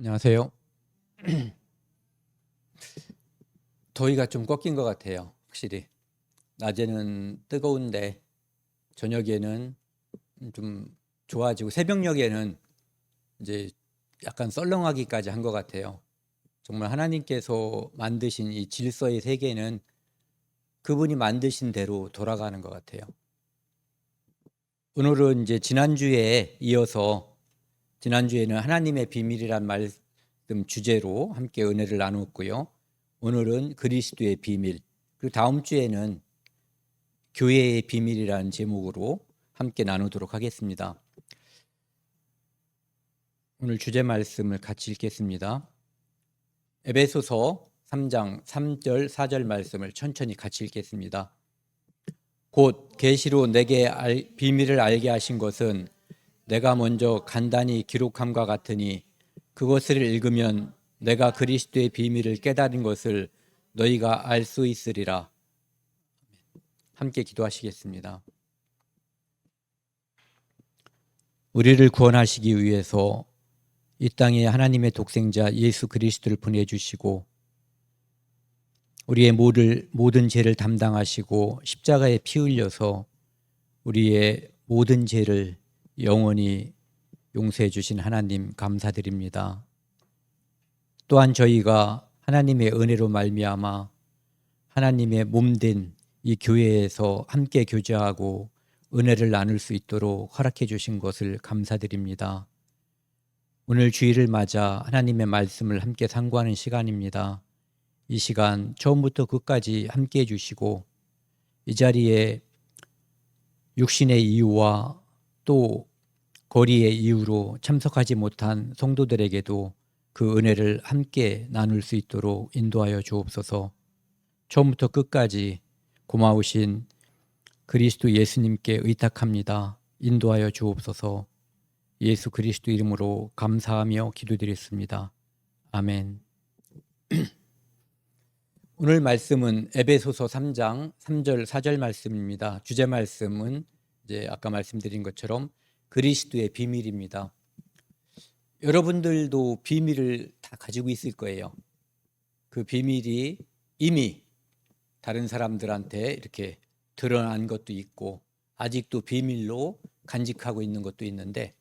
안녕하세요. 더위가 좀 꺾인 것 같아요. 확실히. 낮에는 뜨거운데 저녁에는 좀 좋아지고 새벽녘에는 이제 약간 썰렁하기까지 한 것 같아요. 정말 하나님께서 만드신 이 질서의 세계는 그분이 만드신 대로 돌아가는 것 같아요. 오늘은 이제 지난주에 이어서 지난주에는 하나님의 비밀이란 말씀 주제로 함께 은혜를 나눴고요. 오늘은 그리스도의 비밀, 그리고 다음 주에는 교회의 비밀이라는 제목으로 함께 나누도록 하겠습니다. 오늘 주제 말씀을 같이 읽겠습니다. 에베소서 3장 3절 4절 말씀을 천천히 같이 읽겠습니다. 곧 계시로 내게 비밀을 알게 하신 것은 내가 먼저 간단히 기록함과 같으니 그것을 읽으면 내가 그리스도의 비밀을 깨달은 것을 너희가 알 수 있으리라. 함께 기도하시겠습니다. 우리를 구원하시기 위해서 이 땅에 하나님의 독생자 예수 그리스도를 보내주시고 우리의 모든 죄를 담당하시고 십자가에 피 흘려서 우리의 모든 죄를 영원히 용서해 주신 하나님 감사드립니다. 또한 저희가 하나님의 은혜로 말미암아 하나님의 몸된 이 교회에서 함께 교제하고 은혜를 나눌 수 있도록 허락해 주신 것을 감사드립니다. 오늘 주일을 맞아 하나님의 말씀을 함께 상고하는 시간입니다. 이 시간 처음부터 끝까지 함께 해주시고 이 자리에 육신의 이유와 또 거리의 이유로 참석하지 못한 성도들에게도 그 은혜를 함께 나눌 수 있도록 인도하여 주옵소서. 처음부터 끝까지 고마우신 그리스도 예수님께 의탁합니다. 인도하여 주옵소서. 예수 그리스도 이름으로 감사하며 기도드렸습니다. 아멘. 오늘 말씀은 에베소서 3장 3절 4절 말씀입니다. 주제 말씀은 이제 아까 말씀드린 것처럼 그리스도의 비밀입니다. 여러분들도 비밀을 다 가지고 있을 거예요. 그 비밀이 이미 다른 사람들한테 이렇게 드러난 것도 있고 아직도 비밀로 간직하고 있는 것도 있는데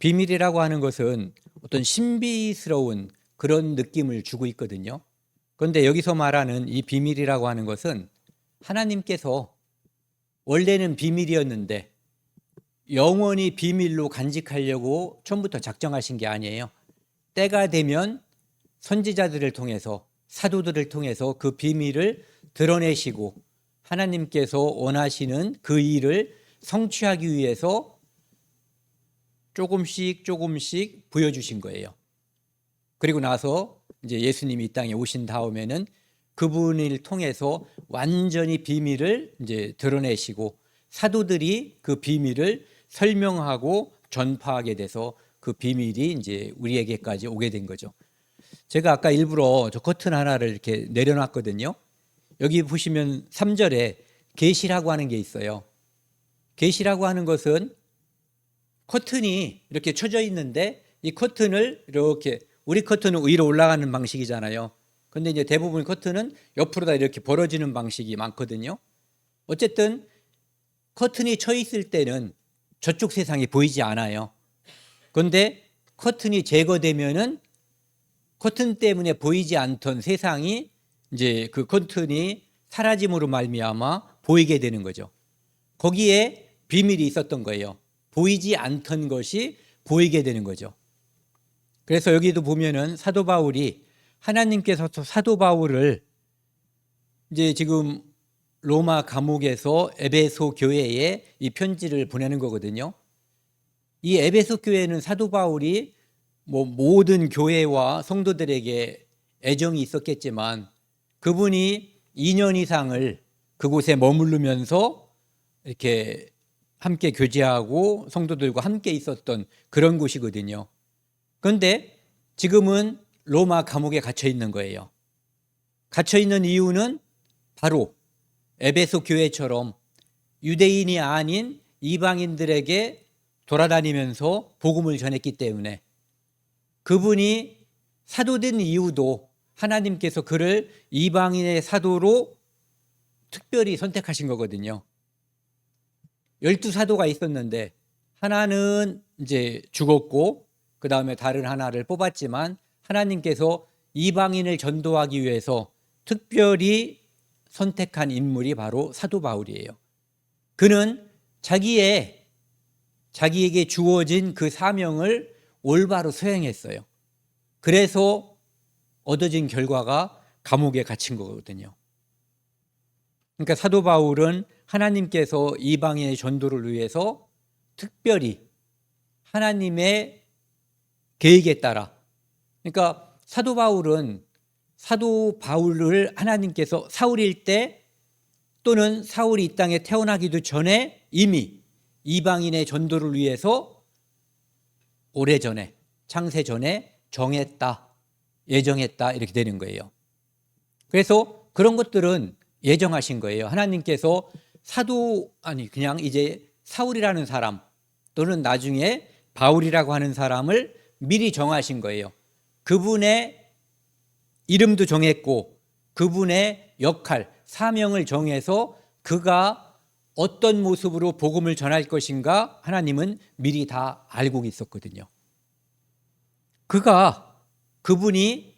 비밀이라고 하는 것은 어떤 신비스러운 그런 느낌을 주고 있거든요. 그런데 여기서 말하는 이 비밀이라고 하는 것은 하나님께서 원래는 비밀이었는데 영원히 비밀로 간직하려고 처음부터 작정하신 게 아니에요. 때가 되면 선지자들을 통해서 사도들을 통해서 그 비밀을 드러내시고 하나님께서 원하시는 그 일을 성취하기 위해서 조금씩 보여주신 거예요. 그리고 나서 이제 예수님이 이 땅에 오신 다음에는 그분을 통해서 완전히 비밀을 이제 드러내시고 사도들이 그 비밀을 설명하고 전파하게 돼서 그 비밀이 이제 우리에게까지 오게 된 거죠. 제가 아까 일부러 저 커튼 하나를 이렇게 내려놨거든요. 여기 보시면 3절에 계시라고 하는 게 있어요. 계시라고 하는 것은 커튼이 이렇게 쳐져 있는데 이 커튼을 이렇게 우리 커튼은 위로 올라가는 방식이잖아요. 근데 이제 대부분 커튼은 옆으로 다 이렇게 벌어지는 방식이 많거든요. 어쨌든 커튼이 쳐 있을 때는 저쪽 세상이 보이지 않아요. 그런데 커튼이 제거되면은 커튼 때문에 보이지 않던 세상이 이제 그 커튼이 사라짐으로 말미암아 보이게 되는 거죠. 거기에 비밀이 있었던 거예요. 보이지 않던 것이 보이게 되는 거죠. 그래서 여기도 보면은 사도 바울이 하나님께서 사도 바울을 이제 지금 로마 감옥에서 에베소 교회에 이 편지를 보내는 거거든요. 이 에베소 교회는 사도 바울이 모든 교회와 성도들에게 애정이 있었겠지만 그분이 2년 이상을 그곳에 머무르면서 이렇게 함께 교제하고 성도들과 함께 있었던 그런 곳이거든요. 그런데 지금은 로마 감옥에 갇혀 있는 거예요. 갇혀 있는 이유는 바로 에베소 교회처럼 유대인이 아닌 이방인들에게 돌아다니면서 복음을 전했기 때문에 그분이 사도된 이유도 하나님께서 그를 이방인의 사도로 특별히 선택하신 거거든요. 12사도가 있었는데 하나는 이제 죽었고 그 다음에 다른 하나를 뽑았지만 하나님께서 이방인을 전도하기 위해서 특별히 선택한 인물이 바로 사도 바울이에요. 그는 자기에게 주어진 그 사명을 올바로 수행했어요. 그래서 얻어진 결과가 감옥에 갇힌 거거든요. 그러니까 사도 바울은 하나님께서 이방인의 전도를 위해서 특별히 하나님의 계획에 따라, 그러니까 사도 바울을 하나님께서 사울일 때 또는 사울이 이 땅에 태어나기도 전에 이미 이방인의 전도를 위해서 오래전에 창세 전에 정했다, 예정했다 이렇게 되는 거예요. 그래서 그런 것들은 예정하신 거예요. 하나님께서 그냥 이제 사울이라는 사람 또는 나중에 바울이라고 하는 사람을 미리 정하신 거예요. 그분의 이름도 정했고 그분의 역할, 사명을 정해서 그가 어떤 모습으로 복음을 전할 것인가 하나님은 미리 다 알고 있었거든요. 그분이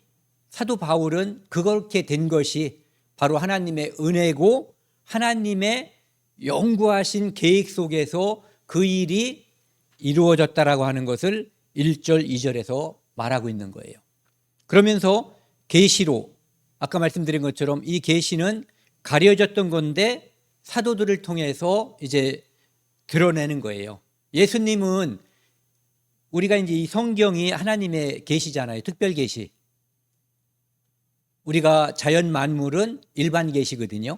사도 바울은 그렇게 된 것이 바로 하나님의 은혜고 하나님의 영구하신 계획 속에서 그 일이 이루어졌다라고 하는 것을 1절, 2절에서 말하고 있는 거예요. 그러면서 계시로 아까 말씀드린 것처럼 이 계시는 가려졌던 건데 사도들을 통해서 이제 드러내는 거예요. 예수님은 우리가 이제 이 성경이 하나님의 계시잖아요. 특별 계시. 우리가 자연 만물은 일반 계시거든요.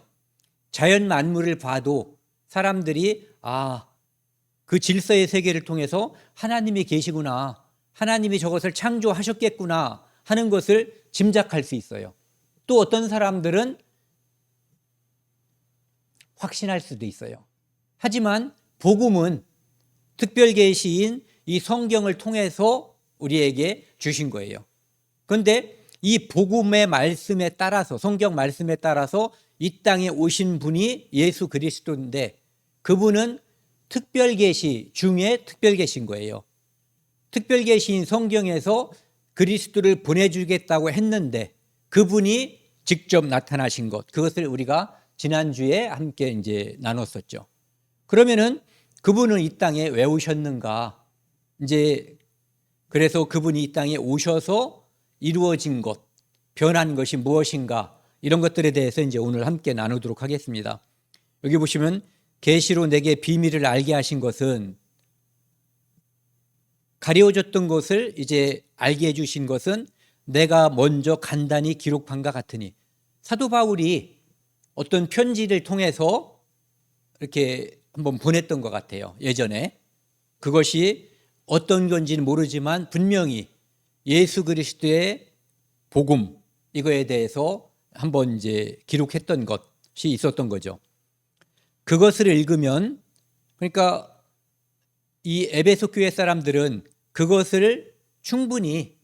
자연 만물을 봐도 사람들이 그 질서의 세계를 통해서 하나님이 계시구나, 하나님이 저것을 창조하셨겠구나 하는 것을 짐작할 수 있어요. 또 어떤 사람들은 확신할 수도 있어요. 하지만 복음은 특별 계시인 이 성경을 통해서 우리에게 주신 거예요. 그런데 이 복음의 말씀에 따라서, 성경 말씀에 따라서 이 땅에 오신 분이 예수 그리스도인데 그분은 특별 계시 중에 특별 계신 거예요. 특별 계시인 성경에서 그리스도를 보내주겠다고 했는데 그분이 직접 나타나신 것, 그것을 우리가 지난주에 함께 이제 나눴었죠. 그러면은 그분은 이 땅에 왜 오셨는가? 이제 그래서 그분이 이 땅에 오셔서 이루어진 것, 변한 것이 무엇인가? 이런 것들에 대해서 이제 오늘 함께 나누도록 하겠습니다. 여기 보시면 계시로 내게 비밀을 알게 하신 것은, 가려졌던 것을 이제 알게 해주신 것은 내가 먼저 간단히 기록한 것 같으니, 사도 바울이 어떤 편지를 통해서 이렇게 한번 보냈던 것 같아요. 예전에 그것이 어떤 건지는 모르지만 분명히 예수 그리스도의 복음 이거에 대해서 한번 이제 기록했던 것이 있었던 거죠. 그것을 읽으면, 그러니까 이 에베소 교회 사람들은 그것을 충분히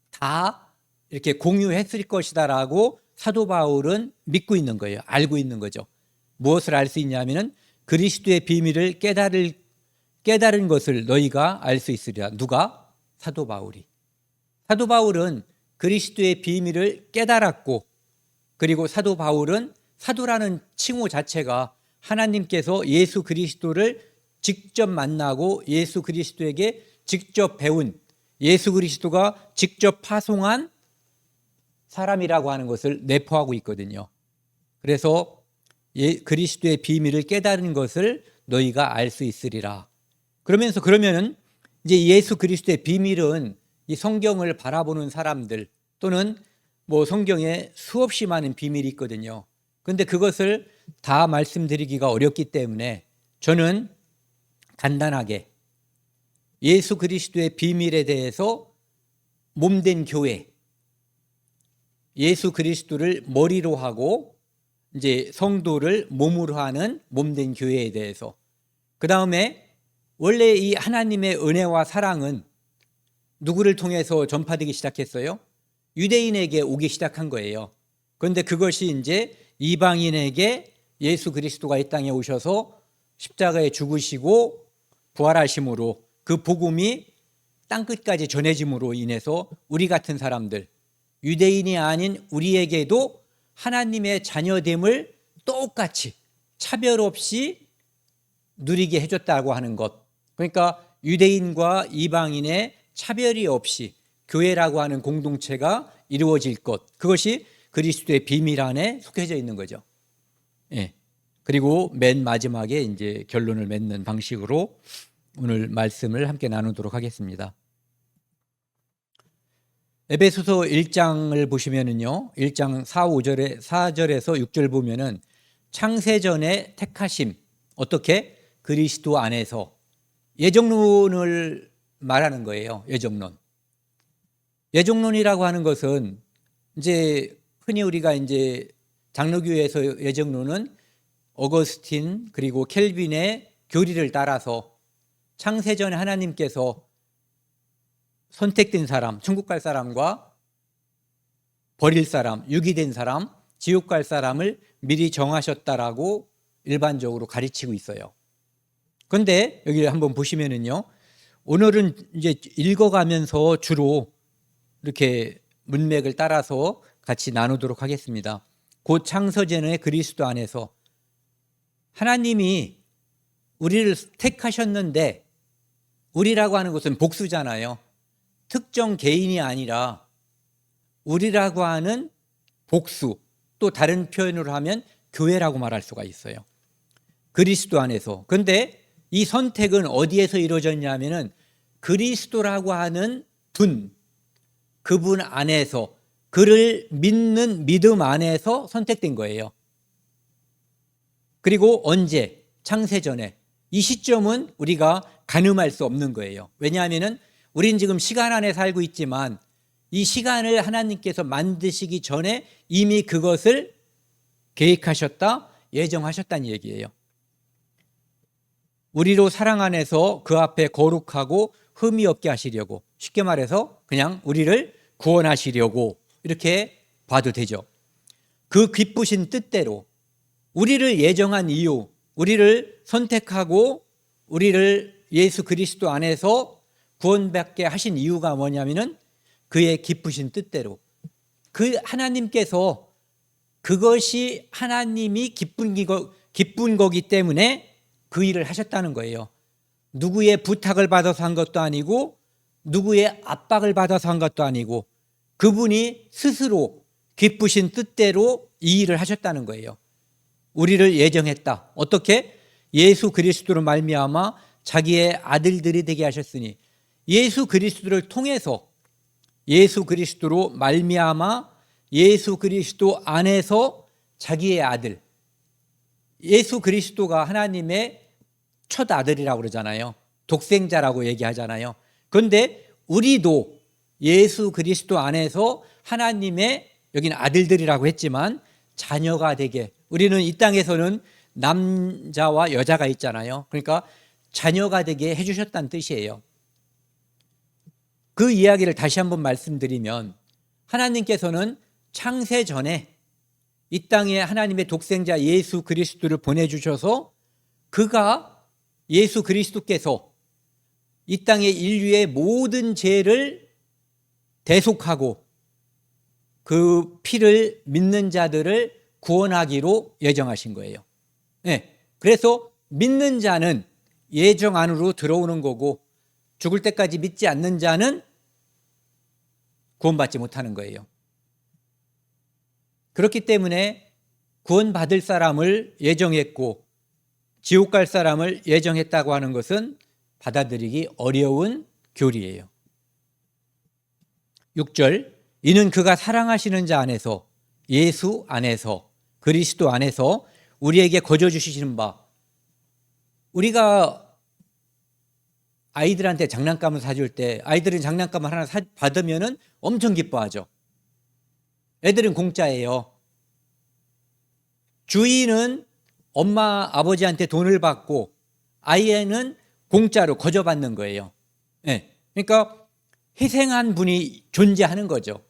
다 이렇게 공유했을 것이다라고 사도 바울은 믿고 있는 거예요. 알고 있는 거죠. 무엇을 알 수 있냐면은 그리스도의 비밀을 깨달은 것을 너희가 알 수 있으리라. 누가? 사도 바울이. 사도 바울은 그리스도의 비밀을 깨달았고, 그리고 사도 바울은, 사도라는 칭호 자체가 하나님께서 예수 그리스도를 직접 만나고 예수 그리스도에게 직접 배운, 예수 그리스도가 직접 파송한 사람이라고 하는 것을 내포하고 있거든요. 그래서 그리스도의 비밀을 깨달은 것을 너희가 알 수 있으리라. 그러면은 이제 예수 그리스도의 비밀은 이 성경을 바라보는 사람들 또는 뭐 성경에 수없이 많은 비밀이 있거든요. 그런데 그것을 다 말씀드리기가 어렵기 때문에 저는 간단하게 예수 그리스도의 비밀에 대해서 몸된 교회, 예수 그리스도를 머리로 하고 이제 성도를 몸으로 하는 몸된 교회에 대해서, 그 다음에 원래 이 하나님의 은혜와 사랑은 누구를 통해서 전파되기 시작했어요? 유대인에게 오기 시작한 거예요. 그런데 그것이 이제 이방인에게 예수 그리스도가 이 땅에 오셔서 십자가에 죽으시고 부활하심으로 그 복음이 땅끝까지 전해짐으로 인해서 우리 같은 사람들, 유대인이 아닌 우리에게도 하나님의 자녀됨을 똑같이 차별 없이 누리게 해줬다고 하는 것. 그러니까 유대인과 이방인의 차별이 없이 교회라고 하는 공동체가 이루어질 것. 그것이 그리스도의 비밀 안에 속해져 있는 거죠. 예. 그리고 맨 마지막에 이제 결론을 맺는 방식으로 오늘 말씀을 함께 나누도록 하겠습니다. 에베소서 1장을 보시면은요, 1장 4절에서 6절 보면은 창세전의 택하심, 어떻게? 그리스도 안에서 예정론을 말하는 거예요. 예정론. 예정론이라고 하는 것은 이제 흔히 우리가 이제 장로교회에서 예정론은 어거스틴 그리고 켈빈의 교리를 따라서 창세전에 하나님께서 선택된 사람, 천국 갈 사람과 버릴 사람, 유기된 사람, 지옥 갈 사람을 미리 정하셨다라고 일반적으로 가르치고 있어요. 그런데 여기 한번 보시면은요, 오늘은 이제 읽어가면서 주로 이렇게 문맥을 따라서 같이 나누도록 하겠습니다. 곧 창세전의 그리스도 안에서 하나님이 우리를 택하셨는데, 우리라고 하는 것은 복수잖아요. 특정 개인이 아니라 우리라고 하는 복수, 또 다른 표현으로 하면 교회라고 말할 수가 있어요. 그리스도 안에서. 그런데 이 선택은 어디에서 이루어졌냐면은 그리스도라고 하는 분, 그분 안에서, 그를 믿는 믿음 안에서 선택된 거예요. 그리고 언제? 창세전에. 이 시점은 우리가 가늠할 수 없는 거예요. 왜냐하면은 우리는 지금 시간 안에 살고 있지만 이 시간을 하나님께서 만드시기 전에 이미 그것을 계획하셨다, 예정하셨다는 얘기예요. 우리로 사랑 안에서 그 앞에 거룩하고 흠이 없게 하시려고, 쉽게 말해서 그냥 우리를 구원하시려고 이렇게 봐도 되죠. 그 기쁘신 뜻대로 우리를 예정한 이유, 우리를 선택하고 우리를 예수 그리스도 안에서 구원받게 하신 이유가 뭐냐면은 그의 기쁘신 뜻대로, 그 하나님께서 그것이 하나님이 기쁜 거기 때문에 그 일을 하셨다는 거예요. 누구의 부탁을 받아서 한 것도 아니고 누구의 압박을 받아서 한 것도 아니고 그분이 스스로 기쁘신 뜻대로 이 일을 하셨다는 거예요. 우리를 예정했다. 어떻게? 예수 그리스도로 말미암아 자기의 아들들이 되게 하셨으니, 예수 그리스도를 통해서, 예수 그리스도로 말미암아 예수 그리스도 안에서 자기의 아들, 예수 그리스도가 하나님의 첫 아들이라고 그러잖아요. 독생자라고 얘기하잖아요. 그런데 우리도 예수 그리스도 안에서 하나님의, 여기는 아들들이라고 했지만 자녀가 되게, 우리는 이 땅에서는 남자와 여자가 있잖아요. 그러니까 자녀가 되게 해주셨다는 뜻이에요. 그 이야기를 다시 한번 말씀드리면 하나님께서는 창세 전에 이 땅에 하나님의 독생자 예수 그리스도를 보내주셔서 그가, 예수 그리스도께서 이 땅의 인류의 모든 죄를 대속하고 그 피를 믿는 자들을 구원하기로 예정하신 거예요. 네. 그래서 믿는 자는 예정 안으로 들어오는 거고 죽을 때까지 믿지 않는 자는 구원받지 못하는 거예요. 그렇기 때문에 구원받을 사람을 예정했고 지옥 갈 사람을 예정했다고 하는 것은 받아들이기 어려운 교리예요. 6절, 이는 그가 사랑하시는 자 안에서, 예수 안에서, 그리스도 안에서 우리에게 거저 주시는 바, 우리가 아이들한테 장난감을 사줄 때 아이들은 장난감을 하나 받으면 엄청 기뻐하죠. 애들은 공짜예요. 주인은 엄마 아버지한테 돈을 받고 아이는 공짜로 거저 받는 거예요. 네. 그러니까 희생한 분이 존재하는 거죠.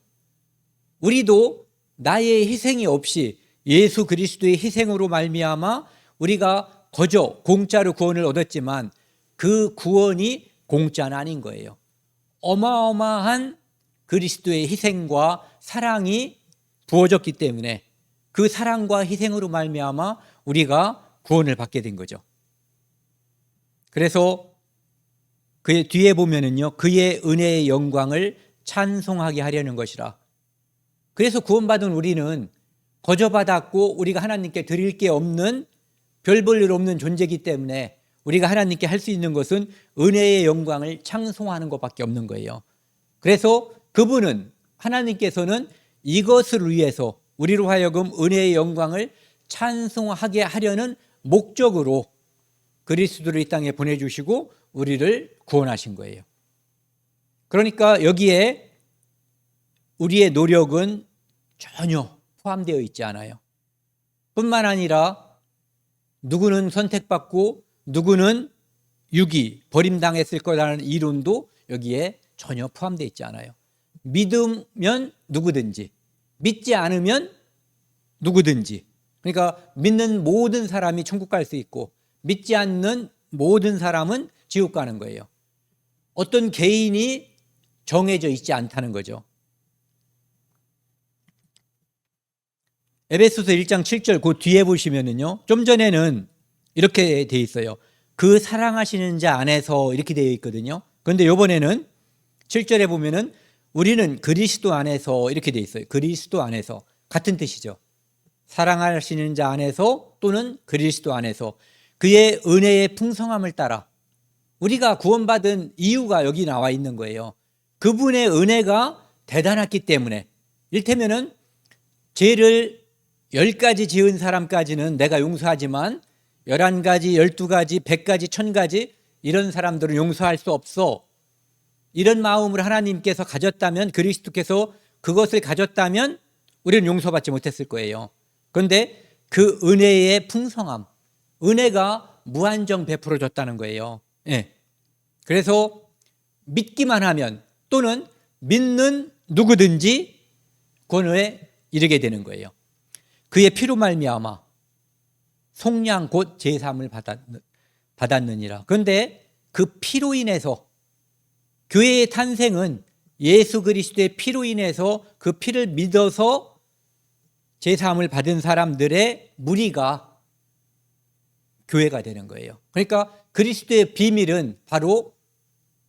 우리도 나의 희생이 없이 예수 그리스도의 희생으로 말미암아 우리가 거저 공짜로 구원을 얻었지만 그 구원이 공짜는 아닌 거예요. 어마어마한 그리스도의 희생과 사랑이 부어졌기 때문에 그 사랑과 희생으로 말미암아 우리가 구원을 받게 된 거죠. 그래서 그의 뒤에 보면은요, 그의 은혜의 영광을 찬송하게 하려는 것이라. 그래서 구원받은 우리는 거저 받았고 우리가 하나님께 드릴 게 없는, 별 볼 일 없는 존재이기 때문에 우리가 하나님께 할 수 있는 것은 은혜의 영광을 찬송하는 것밖에 없는 거예요. 그래서 그분은, 하나님께서는 이것을 위해서 우리로 하여금 은혜의 영광을 찬송하게 하려는 목적으로 그리스도를 이 땅에 보내주시고 우리를 구원하신 거예요. 그러니까 여기에 우리의 노력은 전혀 포함되어 있지 않아요. 뿐만 아니라 누구는 선택받고 누구는 유기, 버림당했을 거라는 이론도 여기에 전혀 포함되어 있지 않아요. 믿으면 누구든지, 믿지 않으면 누구든지. 그러니까 믿는 모든 사람이 천국 갈 수 있고 믿지 않는 모든 사람은 지옥 가는 거예요. 어떤 개인이 정해져 있지 않다는 거죠. 에베소서 1장 7절 그 뒤에 보시면은요, 좀 전에는 이렇게 돼 있어요. 그 사랑하시는 자 안에서 이렇게 되어 있거든요. 그런데 이번에는 7절에 보면은 우리는 그리스도 안에서 이렇게 돼 있어요. 그리스도 안에서. 같은 뜻이죠. 사랑하시는 자 안에서 또는 그리스도 안에서 그의 은혜의 풍성함을 따라 우리가 구원받은 이유가 여기 나와 있는 거예요. 그분의 은혜가 대단했기 때문에. 이를테면은 죄를 10가지 지은 사람까지는 내가 용서하지만 11가지, 12가지, 100가지, 1000가지 이런 사람들은 용서할 수 없어. 이런 마음을 하나님께서 가졌다면, 그리스도께서 그것을 가졌다면 우리는 용서받지 못했을 거예요. 그런데 그 은혜의 풍성함, 은혜가 무한정 베풀어졌다는 거예요. 예. 그래서 믿기만 하면 또는 믿는 누구든지 구원에 이르게 되는 거예요. 그의 피로 말미암아 속량 곧 제사함을 받았느니라. 그런데 그 피로 인해서, 교회의 탄생은 예수 그리스도의 피로 인해서 그 피를 믿어서 제사함을 받은 사람들의 무리가 교회가 되는 거예요. 그러니까 그리스도의 비밀은 바로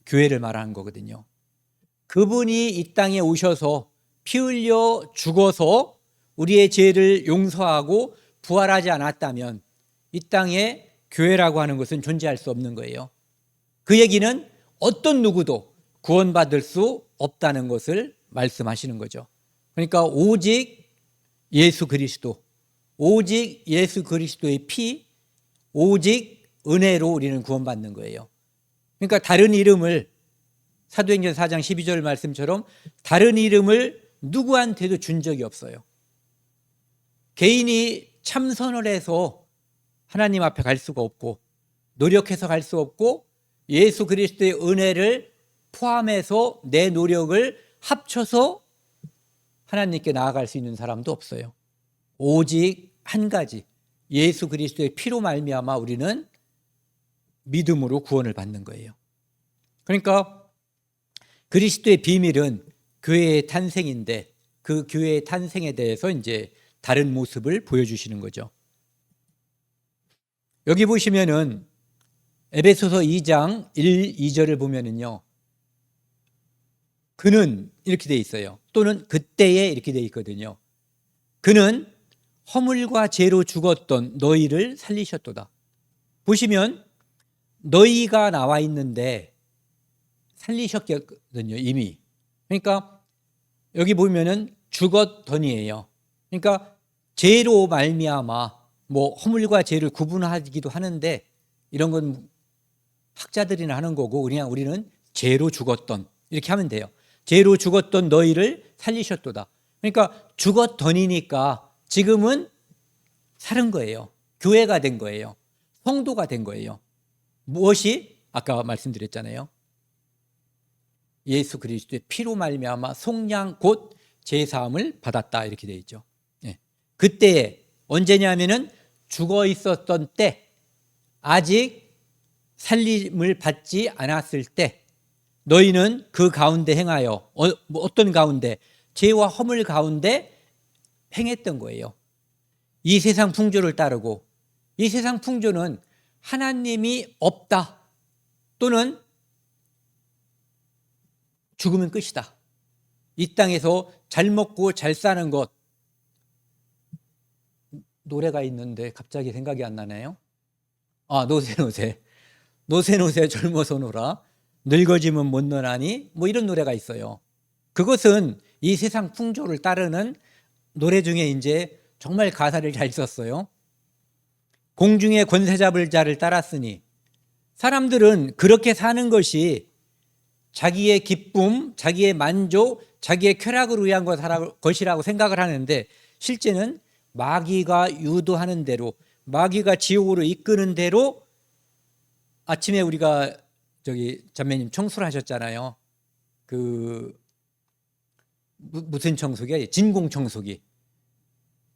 교회를 말하는 거거든요. 그분이 이 땅에 오셔서 피 흘려 죽어서 우리의 죄를 용서하고 부활하지 않았다면 이 땅에 교회라고 하는 것은 존재할 수 없는 거예요. 그 얘기는 어떤 누구도 구원받을 수 없다는 것을 말씀하시는 거죠. 그러니까 오직 예수 그리스도, 오직 예수 그리스도의 피, 오직 은혜로 우리는 구원받는 거예요. 그러니까 다른 이름을, 사도행전 4장 12절 말씀처럼 다른 이름을 누구한테도 준 적이 없어요. 개인이 참선을 해서 하나님 앞에 갈 수가 없고 노력해서 갈 수 없고 예수 그리스도의 은혜를 포함해서 내 노력을 합쳐서 하나님께 나아갈 수 있는 사람도 없어요. 오직 한 가지, 예수 그리스도의 피로 말미암아 우리는 믿음으로 구원을 받는 거예요. 그러니까 그리스도의 비밀은 교회의 탄생인데 그 교회의 탄생에 대해서 이제 다른 모습을 보여주시는 거죠. 여기 보시면은 에베소서 2장 1, 2절을 보면은요, 그는 이렇게 돼 있어요. 또는 그때에 이렇게 돼 있거든요. 그는 허물과 죄로 죽었던 너희를 살리셨도다. 보시면 너희가 나와 있는데 살리셨거든요, 이미. 그러니까 여기 보면은 죽었더니예요. 그러니까 죄로 말미암아 뭐 허물과 죄를 구분하기도 하는데 이런 건 학자들이나 하는 거고 그냥 우리는 죄로 죽었던 이렇게 하면 돼요. 죄로 죽었던 너희를 살리셨도다. 그러니까 죽었더니니까 지금은 살은 거예요. 교회가 된 거예요. 성도가 된 거예요. 무엇이? 아까 말씀드렸잖아요. 예수 그리스도의 피로 말미암아 속량 곧 제사함을 받았다 이렇게 되어 있죠. 예. 그때에 언제냐면은 죽어 있었던 때, 아직 살림을 받지 않았을 때 너희는 그 가운데 행하여 어떤 가운데? 죄와 허물 가운데 행했던 거예요. 이 세상 풍조를 따르고, 이 세상 풍조는 하나님이 없다 또는 죽으면 끝이다, 이 땅에서 잘 먹고 잘 사는 것, 노래가 있는데 갑자기 생각이 안 나네요. 노새 젊어서 놀아 늙어지면 못 노나니, 뭐 이런 노래가 있어요. 그것은 이 세상 풍조를 따르는 노래 중에 이제 정말 가사를 잘 썼어요. 공중에 권세 잡을 자를 따랐으니, 사람들은 그렇게 사는 것이 자기의 기쁨, 자기의 만족, 자기의 쾌락을 위한 것이라고 생각을 하는데, 실제는 마귀가 유도하는 대로, 마귀가 지옥으로 이끄는 대로, 아침에 우리가 자매님 청소를 하셨잖아요. 무슨 청소기야? 진공 청소기.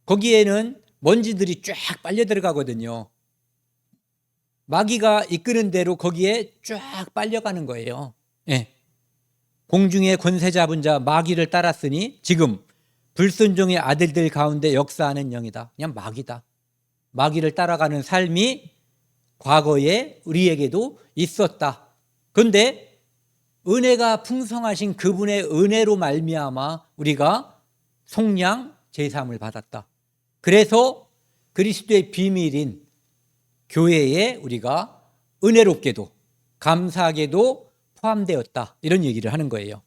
거기에는 먼지들이 쫙 빨려 들어가거든요. 마귀가 이끄는 대로 거기에 쫙 빨려가는 거예요. 예. 공중에 권세 잡은 자 마귀를 따랐으니 지금 불순종의 아들들 가운데 역사하는 영이다. 그냥 마귀다. 마귀를 따라가는 삶이 과거에 우리에게도 있었다. 그런데 은혜가 풍성하신 그분의 은혜로 말미암아 우리가 속량 제사함을 받았다. 그래서 그리스도의 비밀인 교회에 우리가 은혜롭게도 감사하게도 포함되었다, 이런 얘기를 하는 거예요.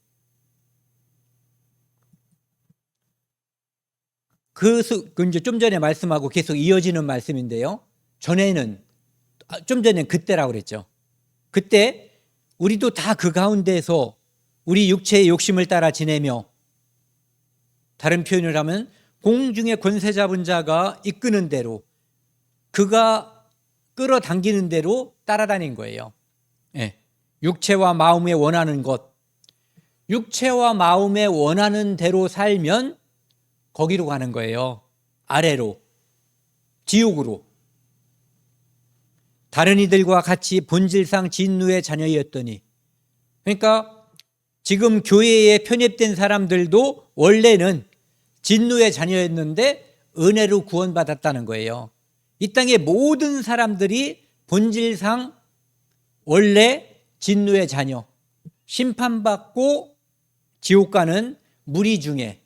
이제 좀 전에 말씀하고 계속 이어지는 말씀인데요. 좀 전에 그때라고 그랬죠. 그때 우리도 다 그 가운데서 우리 육체의 욕심을 따라 지내며, 다른 표현을 하면 공중에 권세 잡은 자가 이끄는 대로, 그가 끌어당기는 대로 따라다닌 거예요. 예. 육체와 마음에 원하는 것, 육체와 마음에 원하는 대로 살면 거기로 가는 거예요. 아래로, 지옥으로. 다른 이들과 같이 본질상 진노의 자녀였더니, 그러니까 지금 교회에 편입된 사람들도 원래는 진노의 자녀였는데 은혜로 구원받았다는 거예요. 이 땅의 모든 사람들이 본질상 원래 진노의 자녀, 심판받고 지옥 가는 무리 중에,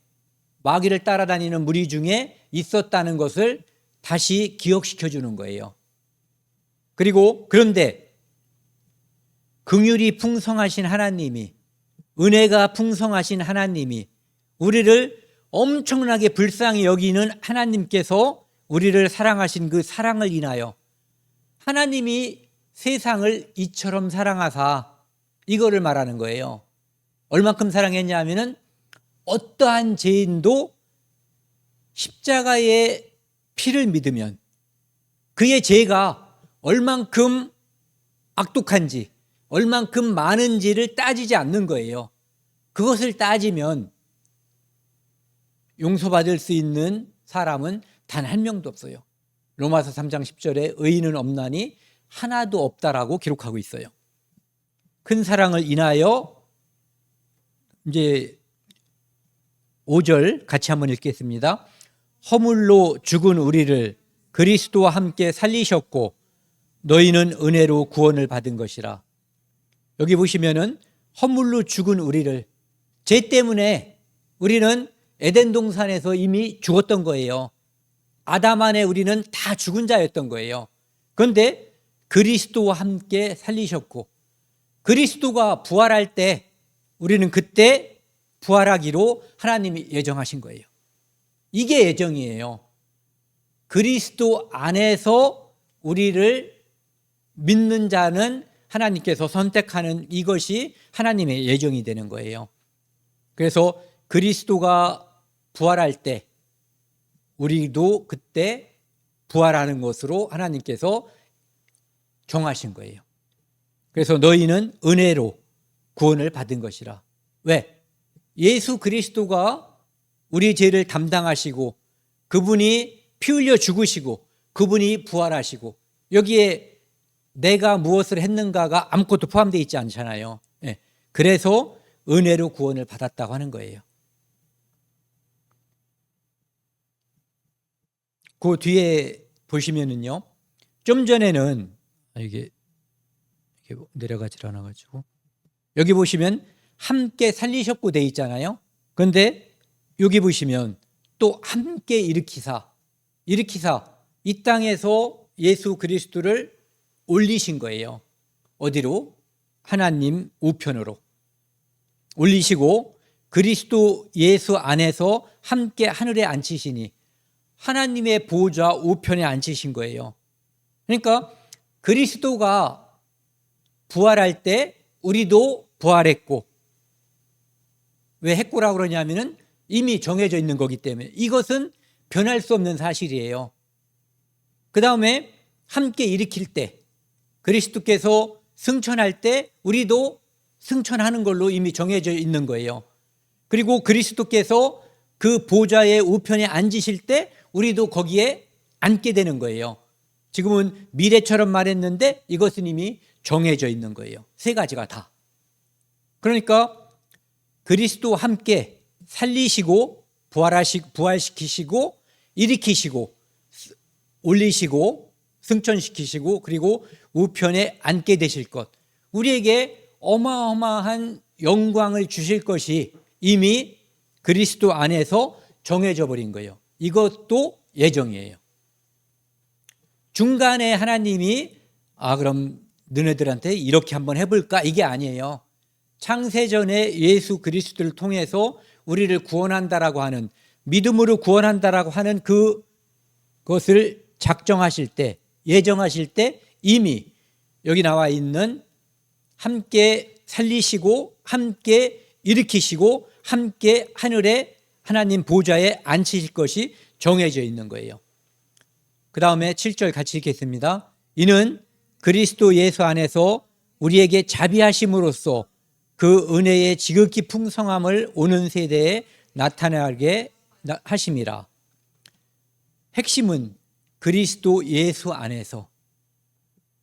마귀를 따라다니는 무리 중에 있었다는 것을 다시 기억시켜 주는 거예요. 그리고 그런데 긍휼이 풍성하신 하나님이, 은혜가 풍성하신 하나님이, 우리를 엄청나게 불쌍히 여기는 하나님께서 우리를 사랑하신 그 사랑을 인하여, 하나님이 세상을 이처럼 사랑하사, 이거를 말하는 거예요. 얼만큼 사랑했냐 하면은 어떠한 죄인도 십자가의 피를 믿으면 그의 죄가 얼만큼 악독한지, 얼만큼 많은지를 따지지 않는 거예요. 그것을 따지면 용서받을 수 있는 사람은 단 한 명도 없어요. 로마서 3장 10절에 의인은 없나니 하나도 없다라고 기록하고 있어요. 큰 사랑을 인하여, 이제 5절 같이 한번 읽겠습니다. 허물로 죽은 우리를 그리스도와 함께 살리셨고 너희는 은혜로 구원을 받은 것이라. 여기 보시면은 허물로 죽은 우리를, 죄 때문에 우리는 에덴 동산에서 이미 죽었던 거예요. 아담 안에 우리는 다 죽은 자였던 거예요. 그런데 그리스도와 함께 살리셨고, 그리스도가 부활할 때 우리는 그때 부활하기로 하나님이 예정하신 거예요. 이게 예정이에요. 그리스도 안에서 우리를 믿는 자는 하나님께서 선택하는, 이것이 하나님의 예정이 되는 거예요. 그래서 그리스도가 부활할 때 우리도 그때 부활하는 것으로 하나님께서 정하신 거예요. 그래서 너희는 은혜로 구원을 받은 것이라. 왜? 예수 그리스도가 우리 죄를 담당하시고 그분이 피 흘려 죽으시고 그분이 부활하시고 여기에 내가 무엇을 했는가가 아무것도 포함되어 있지 않잖아요. 예. 그래서 은혜로 구원을 받았다고 하는 거예요. 그 뒤에 보시면은요. 좀 전에는 이게 내려가질 않아가지고 여기 보시면 함께 살리셨고 돼 있잖아요. 그런데 여기 보시면 또 함께 일으키사 이 땅에서 예수 그리스도를 올리신 거예요. 어디로? 하나님 우편으로 올리시고 그리스도 예수 안에서 함께 하늘에 앉히시니 하나님의 보좌 우편에 앉히신 거예요. 그러니까 그리스도가 부활할 때 우리도 부활했고, 왜 했고라고 그러냐면은 이미 정해져 있는 거기 때문에 이것은 변할 수 없는 사실이에요. 그 다음에 함께 일으킬 때 그리스도께서 승천할 때 우리도 승천하는 걸로 이미 정해져 있는 거예요. 그리고 그리스도께서 그 보좌의 우편에 앉으실 때 우리도 거기에 앉게 되는 거예요. 지금은 미래처럼 말했는데 이것은 이미 정해져 있는 거예요. 세 가지가 다. 그러니까 그리스도와 함께 살리시고 부활시키시고 일으키시고 올리시고 승천시키시고 그리고 우편에 앉게 되실 것, 우리에게 어마어마한 영광을 주실 것이 이미 그리스도 안에서 정해져 버린 거예요. 이것도 예정이에요. 중간에 하나님이 그럼 너네들한테 이렇게 한번 해볼까? 이게 아니에요. 창세전에 예수 그리스도를 통해서 우리를 구원한다라고 하는, 믿음으로 구원한다라고 하는 그것을 작정하실 때, 예정하실 때 이미 여기 나와 있는 함께 살리시고 함께 일으키시고 함께 하늘에 하나님 보좌에 앉히실 것이 정해져 있는 거예요. 그 다음에 7절 같이 읽겠습니다. 이는 그리스도 예수 안에서 우리에게 자비하심으로써 그 은혜의 지극히 풍성함을 오는 세대에 나타나게 하심이라. 핵심은 그리스도 예수 안에서.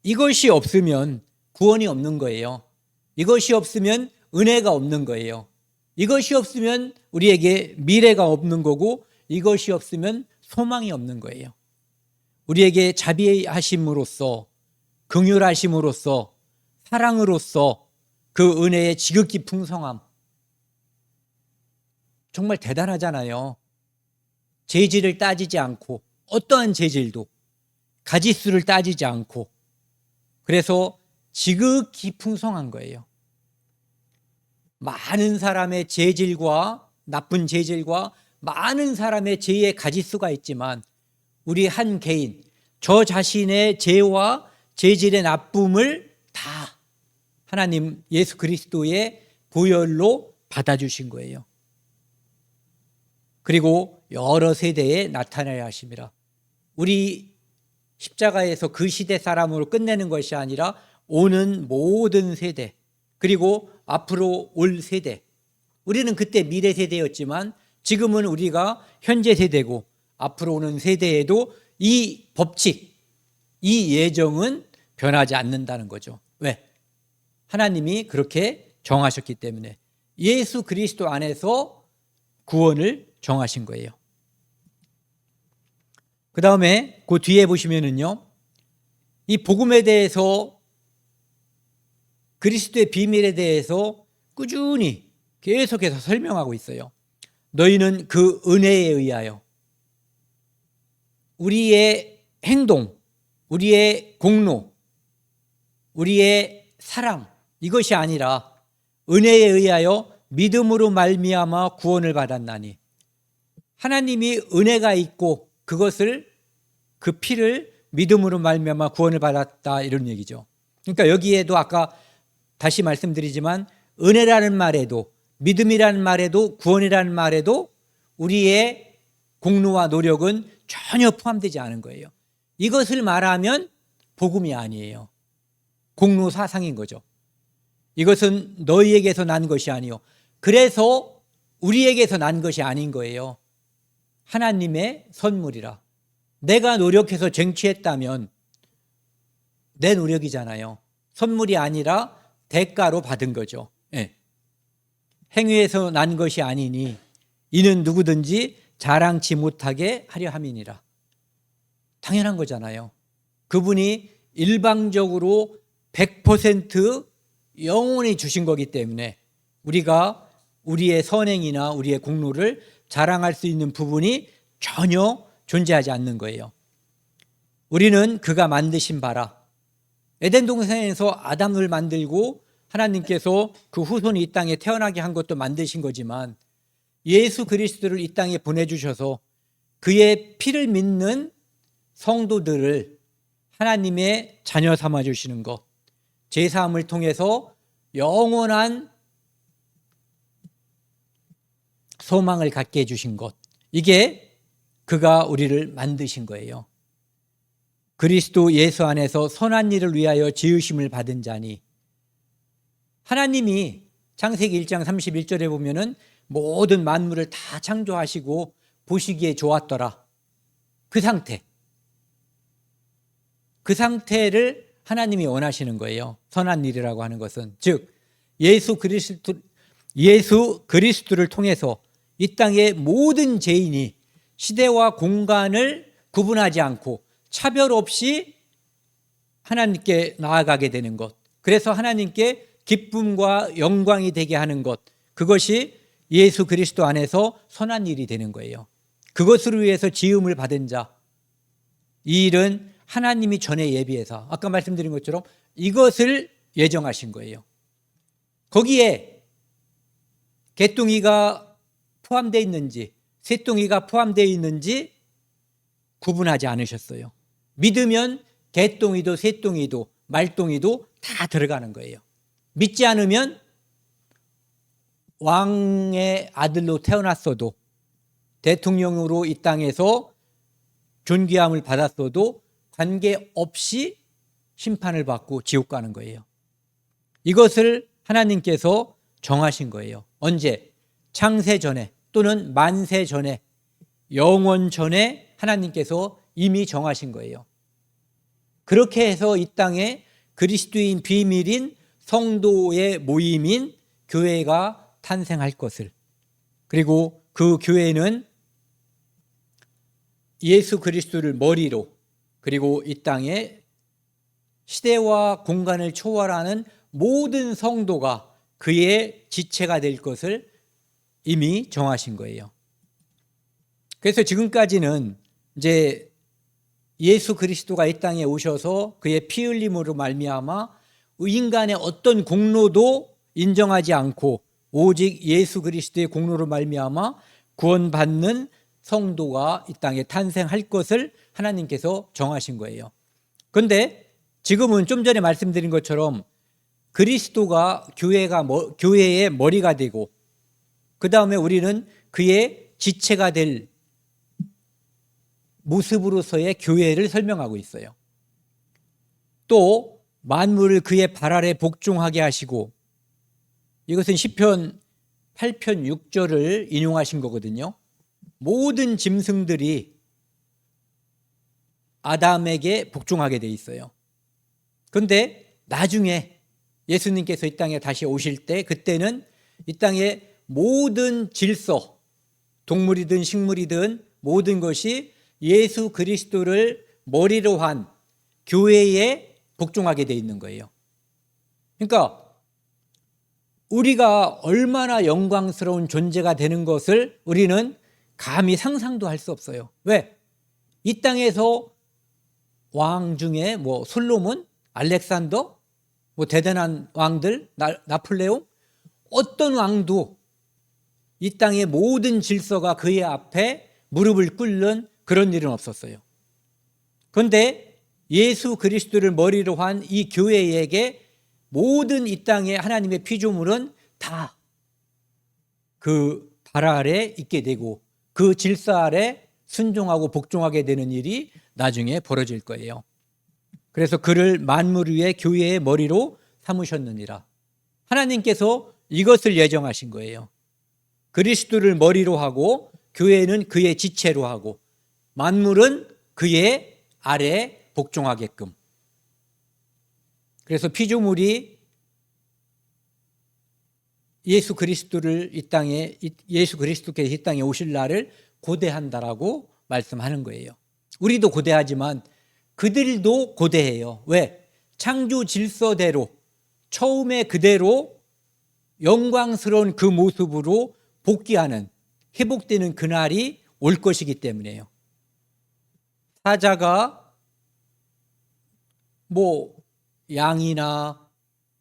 이것이 없으면 구원이 없는 거예요. 이것이 없으면 은혜가 없는 거예요. 이것이 없으면 우리에게 미래가 없는 거고 이것이 없으면 소망이 없는 거예요. 우리에게 자비하심으로써, 긍휼하심으로써, 사랑으로써 그 은혜의 지극히 풍성함, 정말 대단하잖아요. 재질을 따지지 않고, 어떠한 재질도 가짓수를 따지지 않고, 그래서 지극히 풍성한 거예요. 많은 사람의 재질과 나쁜 재질과 많은 사람의 죄의 가짓수가 있지만 우리 한 개인, 저 자신의 죄와 재질의 나쁨을 다 하나님 예수 그리스도의 보혈로 받아주신 거예요. 그리고 여러 세대에 나타나야 하심이라. 우리 십자가에서 그 시대 사람으로 끝내는 것이 아니라 오는 모든 세대, 그리고 앞으로 올 세대, 우리는 그때 미래 세대였지만 지금은 우리가 현재 세대고 앞으로 오는 세대에도 이 법칙, 이 예정은 변하지 않는다는 거죠. 왜? 하나님이 그렇게 정하셨기 때문에 예수 그리스도 안에서 구원을 정하신 거예요. 그 다음에 그 뒤에 보시면은요, 이 복음에 대해서, 그리스도의 비밀에 대해서 꾸준히 계속해서 설명하고 있어요. 너희는 그 은혜에 의하여 우리의 행동, 우리의 공로, 우리의 사랑, 이것이 아니라 은혜에 의하여 믿음으로 말미암아 구원을 받았나니, 하나님이 은혜가 있고 그것을, 그 피를 믿음으로 말미암아 구원을 받았다, 이런 얘기죠. 그러니까 여기에도 아까 다시 말씀드리지만 은혜라는 말에도, 믿음이라는 말에도, 구원이라는 말에도 우리의 공로와 노력은 전혀 포함되지 않은 거예요. 이것을 말하면 복음이 아니에요. 공로 사상인 거죠. 이것은 너희에게서 난 것이 아니요 그래서 우리에게서 난 것이 아닌 거예요. 하나님의 선물이라. 내가 노력해서 쟁취했다면 내 노력이잖아요. 선물이 아니라 대가로 받은 거죠. 예. 행위에서 난 것이 아니니 이는 누구든지 자랑치 못하게 하려 함이니라. 당연한 거잖아요. 그분이 일방적으로 100% 영원히 주신 거기 때문에 우리가 우리의 선행이나 우리의 공로를 자랑할 수 있는 부분이 전혀 존재하지 않는 거예요. 우리는 그가 만드신 바라. 에덴 동산에서 아담을 만들고 하나님께서 그 후손이 이 땅에 태어나게 한 것도 만드신 거지만 예수 그리스도를 이 땅에 보내주셔서 그의 피를 믿는 성도들을 하나님의 자녀 삼아주시는 것, 제사함을 통해서 영원한 소망을 갖게 해주신 것, 이게 그가 우리를 만드신 거예요. 그리스도 예수 안에서 선한 일을 위하여 지으심을 받은 자니, 하나님이 창세기 1장 31절에 보면은 모든 만물을 다 창조하시고 보시기에 좋았더라. 그 상태를 하나님이 원하시는 거예요. 선한 일이라고 하는 것은, 즉 예수 그리스도를 통해서 이 땅의 모든 죄인이 시대와 공간을 구분하지 않고 차별 없이 하나님께 나아가게 되는 것, 그래서 하나님께 기쁨과 영광이 되게 하는 것, 그것이 예수 그리스도 안에서 선한 일이 되는 거예요. 그것을 위해서 지음을 받은 자, 이 일은 하나님이 전에 예비해서 아까 말씀드린 것처럼 이것을 예정하신 거예요. 거기에 개똥이가 포함되어 있는지 새똥이가 포함되어 있는지 구분하지 않으셨어요. 믿으면 개똥이도 새똥이도 말똥이도 다 들어가는 거예요. 믿지 않으면 왕의 아들로 태어났어도, 대통령으로 이 땅에서 존귀함을 받았어도 관계없이 심판을 받고 지옥 가는 거예요. 이것을 하나님께서 정하신 거예요. 언제? 창세 전에 또는 만세 전에, 영원 전에 하나님께서 이미 정하신 거예요. 그렇게 해서 이 땅에 그리스도인 비밀인 성도의 모임인 교회가 탄생할 것을, 그리고 그 교회는 예수 그리스도를 머리로, 그리고 이 땅에 시대와 공간을 초월하는 모든 성도가 그의 지체가 될 것을 이미 정하신 거예요. 그래서 지금까지는 이제 예수 그리스도가 이 땅에 오셔서 그의 피 흘림으로 말미암아 인간의 어떤 공로도 인정하지 않고 오직 예수 그리스도의 공로로 말미암아 구원받는 성도가 이 땅에 탄생할 것을 하나님께서 정하신 거예요. 그런데 지금은 좀 전에 말씀드린 것처럼 그리스도가 교회의 머리가 되고, 그 다음에 우리는 그의 지체가 될 모습으로서의 교회를 설명하고 있어요. 또 만물을 그의 발 아래 복종하게 하시고, 이것은 시편 8편 6절을 인용하신 거거든요. 모든 짐승들이 아담에게 복종하게 돼 있어요. 그런데 나중에 예수님께서 이 땅에 다시 오실 때, 그때는 이 땅의 모든 질서, 동물이든 식물이든 모든 것이 예수 그리스도를 머리로 한 교회에 복종하게 돼 있는 거예요. 그러니까 우리가 얼마나 영광스러운 존재가 되는 것을 우리는 감히 상상도 할 수 없어요. 왜? 이 땅에서 왕 중에 솔로몬, 알렉산더, 대단한 왕들, 나폴레옹, 어떤 왕도 이 땅의 모든 질서가 그의 앞에 무릎을 꿇는 그런 일은 없었어요. 그런데 예수 그리스도를 머리로 한 이 교회에게 모든 이 땅의 하나님의 피조물은 다 그 발 아래 있게 되고 그 질서 아래 순종하고 복종하게 되는 일이 나중에 벌어질 거예요. 그래서 그를 만물 위에 교회의 머리로 삼으셨느니라. 하나님께서 이것을 예정하신 거예요. 그리스도를 머리로 하고 교회는 그의 지체로 하고 만물은 그의 아래 복종하게끔. 그래서 피조물이 예수 그리스도께서 이 땅에 오실 날을 고대한다라고 말씀하는 거예요. 우리도 고대하지만 그들도 고대해요. 왜? 창조 질서대로 처음에 그대로 영광스러운 그 모습으로 복귀하는, 회복되는 그날이 올 것이기 때문에요. 사자가 양이나,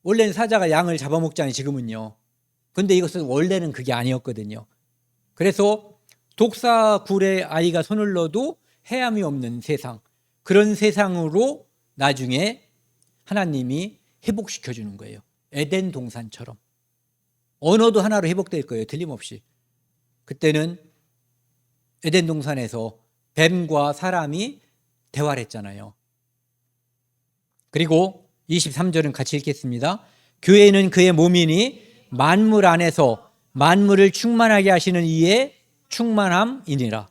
원래는 사자가 양을 잡아먹잖아요, 지금은요. 근데 이것은 원래는 그게 아니었거든요. 그래서 독사굴에 아이가 손을 넣어도 해함이 없는 세상, 그런 세상으로 나중에 하나님이 회복시켜 주는 거예요. 에덴 동산처럼. 언어도 하나로 회복될 거예요, 틀림없이. 그때는 에덴 동산에서 뱀과 사람이 대화를 했잖아요. 그리고 23절은 같이 읽겠습니다. 교회는 그의 몸이니 만물 안에서 만물을 충만하게 하시는 이의 충만함이니라.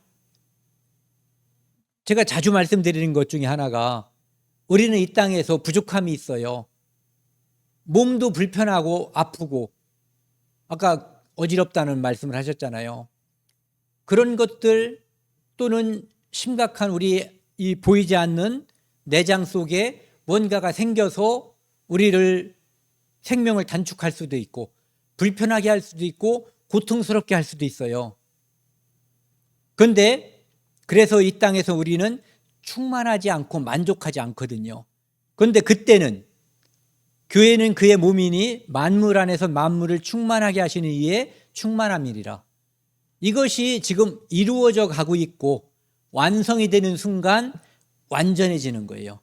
제가 자주 말씀드리는 것 중에 하나가, 우리는 이 땅에서 부족함이 있어요. 몸도 불편하고 아프고, 아까 어지럽다는 말씀을 하셨잖아요. 그런 것들 또는 심각한 우리 이 보이지 않는 내장 속에 뭔가가 생겨서 우리를 생명을 단축할 수도 있고 불편하게 할 수도 있고 고통스럽게 할 수도 있어요. 그런데 그래서 이 땅에서 우리는 충만하지 않고 만족하지 않거든요. 그런데 그때는 교회는 그의 몸이니 만물 안에서 만물을 충만하게 하시는 이의 충만함이리라. 이것이 지금 이루어져 가고 있고 완성이 되는 순간 완전해지는 거예요.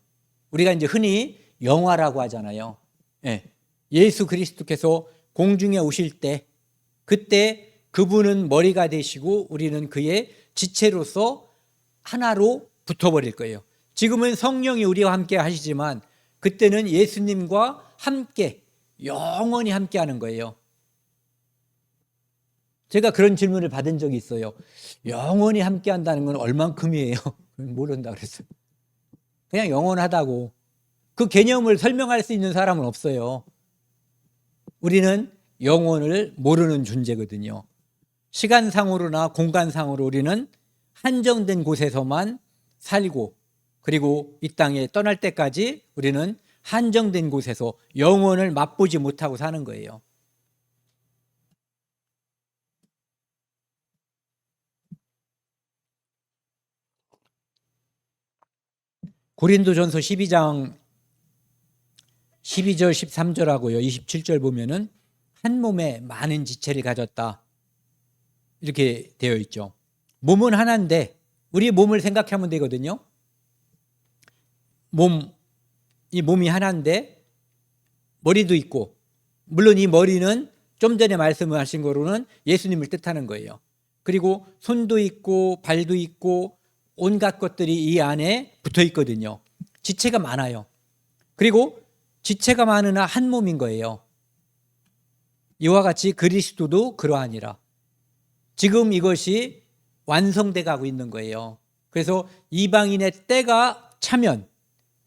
우리가 이제 흔히 영화라고 하잖아요. 예수 그리스도께서 공중에 오실 때, 그때 그분은 머리가 되시고 우리는 그의 지체로서 하나로 붙어버릴 거예요. 지금은 성령이 우리와 함께 하시지만 그때는 예수님과 함께 영원히 함께 하는 거예요. 제가 그런 질문을 받은 적이 있어요. 영원히 함께 한다는 건 얼만큼이에요? 모른다 그랬어요. 그냥 영원하다고. 그 개념을 설명할 수 있는 사람은 없어요. 우리는 영혼을 모르는 존재거든요. 시간상으로나 공간상으로 우리는 한정된 곳에서만 살고, 그리고 이 땅에 떠날 때까지 우리는 한정된 곳에서 영혼을 맛보지 못하고 사는 거예요. 고린도전서 12장 12절 13절하고요 27절 보면은 한 몸에 많은 지체를 가졌다 이렇게 되어 있죠. 몸은 하나인데 우리 몸을 생각하면 되거든요. 이 몸이 하나인데 머리도 있고, 물론 이 머리는 좀 전에 말씀하신 거로는 예수님을 뜻하는 거예요. 그리고 손도 있고 발도 있고 온갖 것들이 이 안에 붙어 있거든요. 지체가 많아요. 그리고 지체가 많으나 한 몸인 거예요. 이와 같이 그리스도도 그러하니라. 지금 이것이 완성돼 가고 있는 거예요. 그래서 이방인의 때가 차면,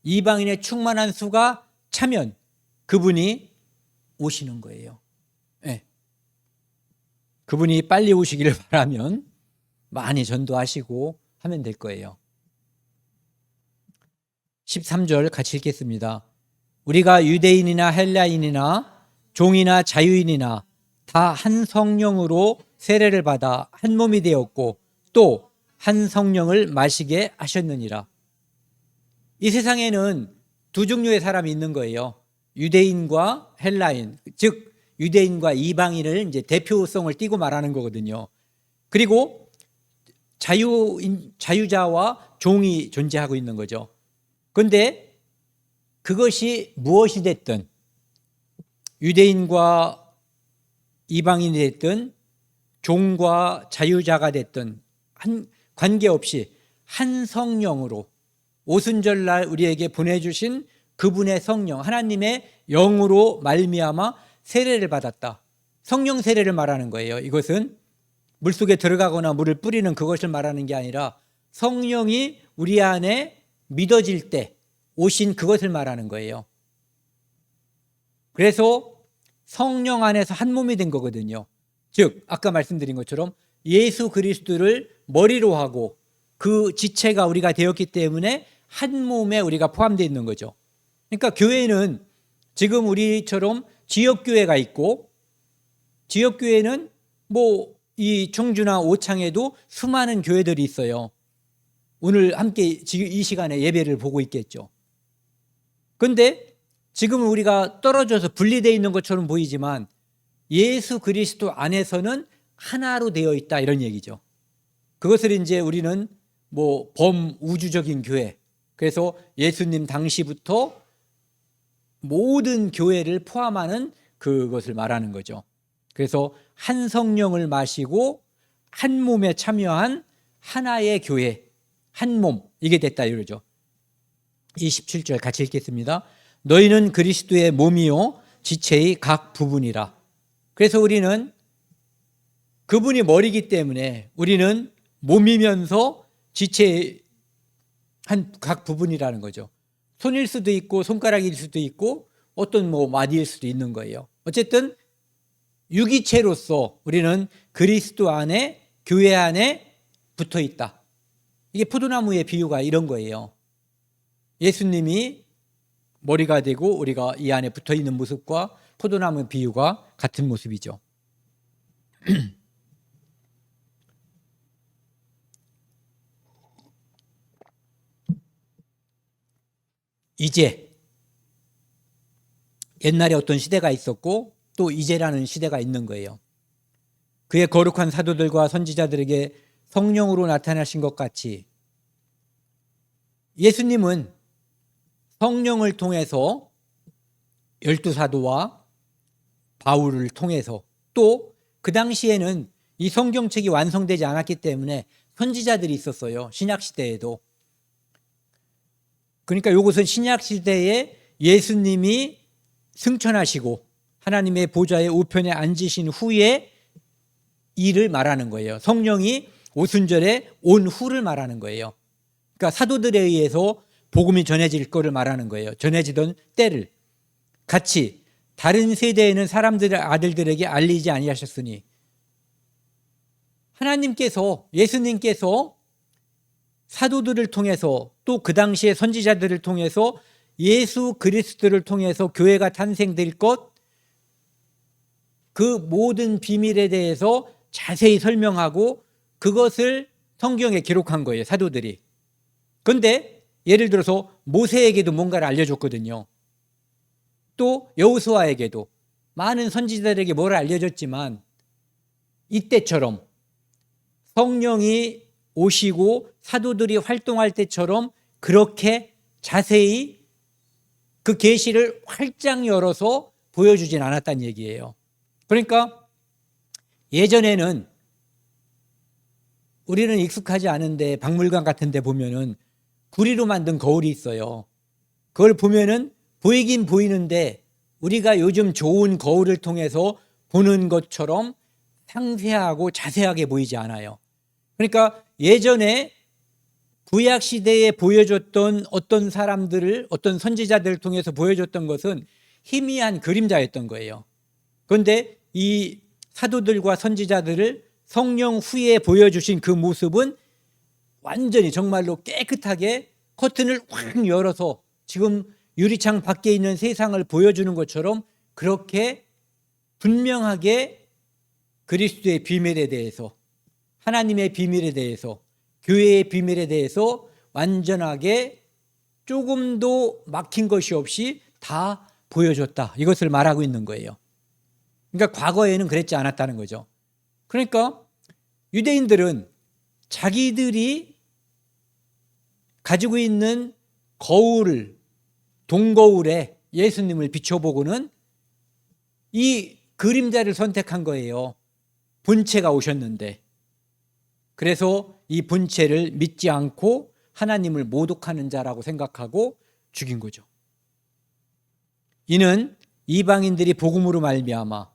이방인의 충만한 수가 차면 그분이 오시는 거예요. 그분이 빨리 오시기를 바라면 많이 전도하시고 하면 될 거예요. 13절 같이 읽겠습니다. 우리가 유대인이나 헬라인이나 종이나 자유인이나 다 한 성령으로 세례를 받아 한 몸이 되었고 또 한 성령을 마시게 하셨느니라. 이 세상에는 두 종류의 사람이 있는 거예요. 유대인과 헬라인, 즉 유대인과 이방인을 이제 대표성을 띠고 말하는 거거든요. 그리고 자유자와 종이 존재하고 있는 거죠. 그런데 그것이 무엇이 됐든, 유대인과 이방인이 됐든 종과 자유자가 됐든 관계없이 한 성령으로 오순절날 우리에게 보내주신 그분의 성령, 하나님의 영으로 말미암아 세례를 받았다. 성령 세례를 말하는 거예요. 이것은 물속에 들어가거나 물을 뿌리는 그것을 말하는 게 아니라 성령이 우리 안에 믿어질 때 오신 그것을 말하는 거예요. 그래서 성령 안에서 한 몸이 된 거거든요. 즉 아까 말씀드린 것처럼 예수 그리스도를 머리로 하고 그 지체가 우리가 되었기 때문에 한 몸에 우리가 포함되어 있는 거죠. 그러니까 교회는 지금 우리처럼 지역교회가 있고, 지역교회는 이 청주나 오창에도 수많은 교회들이 있어요. 오늘 함께 지금 이 시간에 예배를 보고 있겠죠. 그런데 지금 우리가 떨어져서 분리되어 있는 것처럼 보이지만 예수 그리스도 안에서는 하나로 되어 있다, 이런 얘기죠. 그것을 이제 우리는 범우주적인 교회, 그래서 예수님 당시부터 모든 교회를 포함하는 그것을 말하는 거죠. 그래서 한 성령을 마시고 한 몸에 참여한 하나의 교회, 한 몸, 이게 됐다 이러죠. 27절 같이 읽겠습니다. 너희는 그리스도의 몸이요 지체의 각 부분이라. 그래서 우리는 그분이 머리이기 때문에 우리는 몸이면서 지체의 각 부분이라는 거죠. 손일 수도 있고 손가락일 수도 있고 어떤 마디일 수도 있는 거예요. 어쨌든 유기체로서 우리는 그리스도 안에, 교회 안에 붙어 있다. 이게 포도나무의 비유가 이런 거예요. 예수님이 머리가 되고 우리가 이 안에 붙어 있는 모습과 포도나무 비유가 같은 모습이죠. 이제, 옛날에 어떤 시대가 있었고 또 이제라는 시대가 있는 거예요. 그의 거룩한 사도들과 선지자들에게 성령으로 나타나신 것 같이 예수님은 성령을 통해서 12사도와 바울을 통해서, 또 그 당시에는 이 성경책이 완성되지 않았기 때문에 선지자들이 있었어요. 신약시대에도. 그러니까 이것은 신약시대에 예수님이 승천하시고 하나님의 보좌의 우편에 앉으신 후에 일을 말하는 거예요. 성령이 오순절에 온 후를 말하는 거예요. 그러니까 사도들에 의해서 복음이 전해질 거를 말하는 거예요. 전해지던 때를 같이 다른 세대에는 사람들의 아들들에게 알리지 아니하셨으니, 하나님께서, 예수님께서 사도들을 통해서 또 그 당시의 선지자들을 통해서 예수 그리스도를 통해서 교회가 탄생될 것, 그 모든 비밀에 대해서 자세히 설명하고 그것을 성경에 기록한 거예요, 사도들이. 그런데 예를 들어서 모세에게도 뭔가를 알려줬거든요. 또 여호수아에게도 많은 선지자들에게 뭘 알려줬지만 이때처럼 성령이 오시고 사도들이 활동할 때처럼 그렇게 자세히 그 계시를 활짝 열어서 보여주진 않았다는 얘기예요. 그러니까 예전에는 우리는 익숙하지 않은데 박물관 같은 데 보면은 구리로 만든 거울이 있어요. 그걸 보면은 보이긴 보이는데 우리가 요즘 좋은 거울을 통해서 보는 것처럼 상세하고 자세하게 보이지 않아요. 그러니까 예전에 구약 시대에 보여줬던 어떤 사람들을, 어떤 선지자들을 통해서 보여줬던 것은 희미한 그림자였던 거예요. 그런데 이 사도들과 선지자들을 성령 후에 보여주신 그 모습은 완전히 정말로 깨끗하게 커튼을 확 열어서 지금 유리창 밖에 있는 세상을 보여주는 것처럼 그렇게 분명하게 그리스도의 비밀에 대해서, 하나님의 비밀에 대해서, 교회의 비밀에 대해서 완전하게 조금도 막힌 것이 없이 다 보여줬다, 이것을 말하고 있는 거예요. 그러니까 과거에는 그랬지 않았다는 거죠. 그러니까 유대인들은 자기들이 가지고 있는 거울, 동거울에 예수님을 비춰보고는 이 그림자를 선택한 거예요. 본체가 오셨는데. 그래서 이 본체를 믿지 않고 하나님을 모독하는 자라고 생각하고 죽인 거죠. 이는 이방인들이 복음으로 말미암아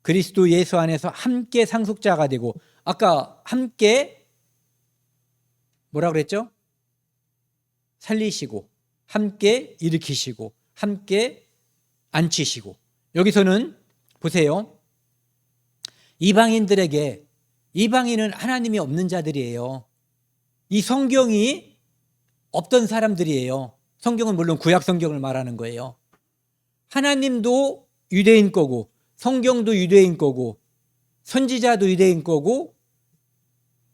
그리스도 예수 안에서 함께 상속자가 되고, 아까 함께 뭐라 그랬죠? 살리시고, 함께 일으키시고, 함께 앉히시고. 여기서는 보세요. 이방인들에게, 이방인은 하나님이 없는 자들이에요. 이 성경이 없던 사람들이에요. 성경은 물론 구약 성경을 말하는 거예요. 하나님도 유대인 거고, 성경도 유대인 거고, 선지자도 유대인 거고,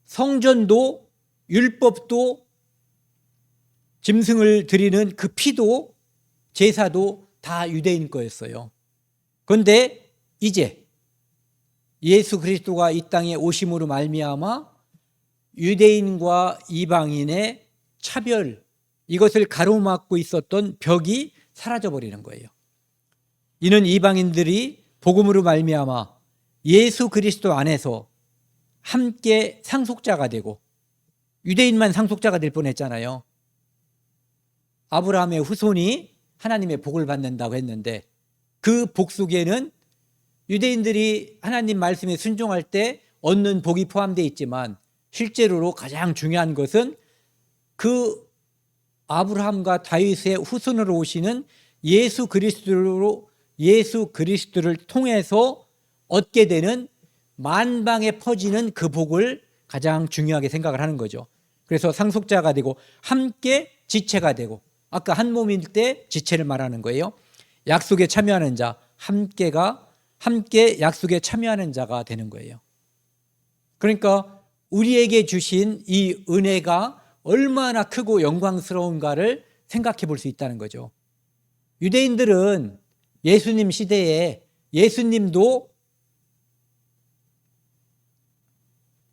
성전도 율법도 짐승을 드리는 그 피도 제사도 다 유대인 거였어요. 그런데 이제 예수 그리스도가 이 땅에 오심으로 말미암아 유대인과 이방인의 차별, 이것을 가로막고 있었던 벽이 사라져 버리는 거예요. 이는 이방인들이 복음으로 말미암아 예수 그리스도 안에서 함께 상속자가 되고, 유대인만 상속자가 될 뻔했잖아요. 아브라함의 후손이 하나님의 복을 받는다고 했는데, 그 복 속에는 유대인들이 하나님 말씀에 순종할 때 얻는 복이 포함되어 있지만, 실제로로 가장 중요한 것은 그 아브라함과 다윗의 후손으로 오시는 예수 그리스도를 통해서 얻게 되는 만방에 퍼지는 그 복을 가장 중요하게 생각을 하는 거죠. 그래서 상속자가 되고 함께 지체가 되고, 아까 한 몸일 때 지체를 말하는 거예요. 약속에 참여하는 자, 함께 약속에 참여하는 자가 되는 거예요. 그러니까 우리에게 주신 이 은혜가 얼마나 크고 영광스러운가를 생각해 볼 수 있다는 거죠. 유대인들은 예수님 시대에 예수님도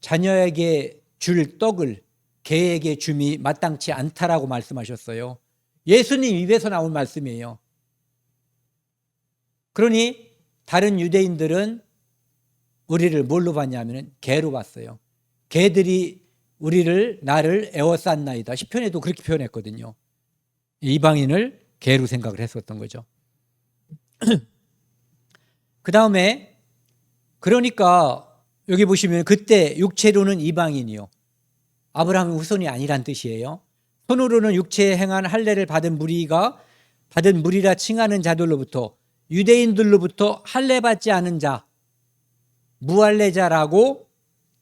자녀에게 줄 떡을 개에게 줌이 마땅치 않다라고 말씀하셨어요. 예수님 입에서 나온 말씀이에요. 그러니 다른 유대인들은 우리를 뭘로 봤냐면 개로 봤어요. 개들이 나를 에워쌌나이다. 시편에도 그렇게 표현했거든요. 이방인을 개로 생각을 했었던 거죠. 그 다음에 그러니까 여기 보시면 그때 육체로는 이방인이요, 아브라함의 후손이 아니란 뜻이에요. 손으로는 육체에 행한 할례를 받은 무리라 칭하는 자들로부터, 유대인들로부터 할례 받지 않은 자, 무할례자라고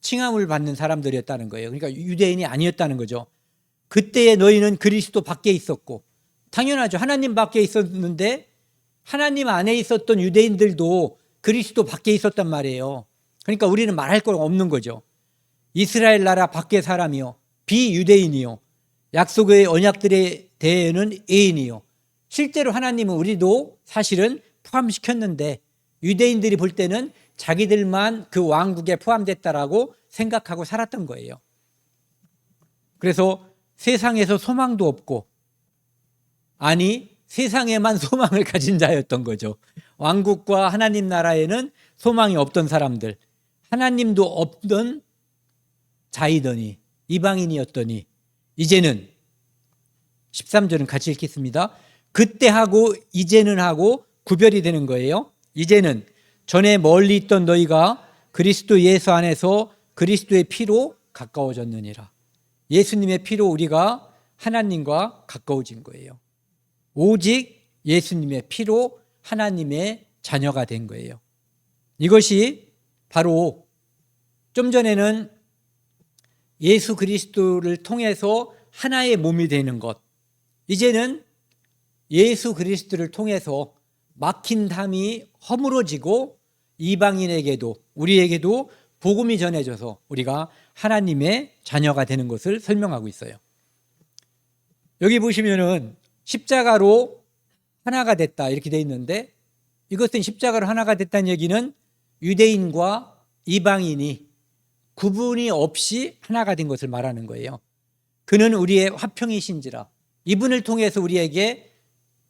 칭함을 받는 사람들이었다는 거예요. 그러니까 유대인이 아니었다는 거죠. 그때의 너희는 그리스도 밖에 있었고, 당연하죠. 하나님 밖에 있었는데 하나님 안에 있었던 유대인들도 그리스도 밖에 있었단 말이에요. 그러니까 우리는 말할 거 없는 거죠. 이스라엘 나라 밖의 사람이요, 비유대인이요, 약속의 언약들에 대해는 애인이요. 실제로 하나님은 우리도 사실은 포함시켰는데 유대인들이 볼 때는 자기들만 그 왕국에 포함됐다라고 생각하고 살았던 거예요. 그래서 세상에서 소망도 없고, 아니 세상에만 소망을 가진 자였던 거죠. 왕국과 하나님 나라에는 소망이 없던 사람들, 하나님도 없던 자이더니, 이방인이었더니, 이제는 13절은 같이 읽겠습니다. 그때 하고 이제는 하고 구별이 되는 거예요. 이제는 전에 멀리 있던 너희가 그리스도 예수 안에서 그리스도의 피로 가까워졌느니라. 예수님의 피로 우리가 하나님과 가까워진 거예요. 오직 예수님의 피로 하나님의 자녀가 된 거예요. 이것이 바로 좀 전에는 예수 그리스도를 통해서 하나의 몸이 되는 것, 이제는 예수 그리스도를 통해서 막힌 담이 허물어지고 이방인에게도 우리에게도 복음이 전해져서 우리가 하나님의 자녀가 되는 것을 설명하고 있어요. 여기 보시면은 십자가로 하나가 됐다 이렇게 돼 있는데, 이것은 십자가로 하나가 됐다는 얘기는 유대인과 이방인이 구분이 없이 하나가 된 것을 말하는 거예요. 그는 우리의 화평이신지라. 이분을 통해서 우리에게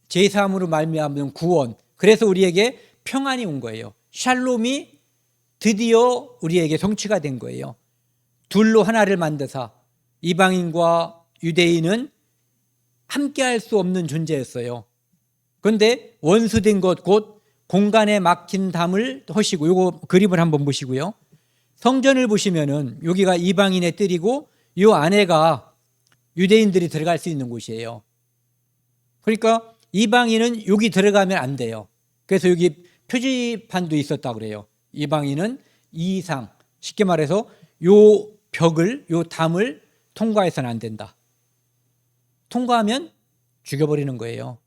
제사함으로 말미암은 구원, 그래서 우리에게 평안이 온 거예요. 샬롬이 드디어 우리에게 성취가 된 거예요. 둘로 하나를 만드사 이방인과 유대인은 함께할 수 없는 존재였어요. 그런데 원수된 것 곧 공간에 막힌 담을 하시고, 요거 그림을 한번 보시고요. 성전을 보시면은 여기가 이방인의 뜰이고 요 안에가 유대인들이 들어갈 수 있는 곳이에요. 그러니까 이방인은 여기 들어가면 안 돼요. 그래서 여기 표지판도 있었다고 그래요. 이방인은 이 이상, 쉽게 말해서 요 벽을, 요 담을 통과해서는 안 된다. 통과하면 죽여버리는 거예요.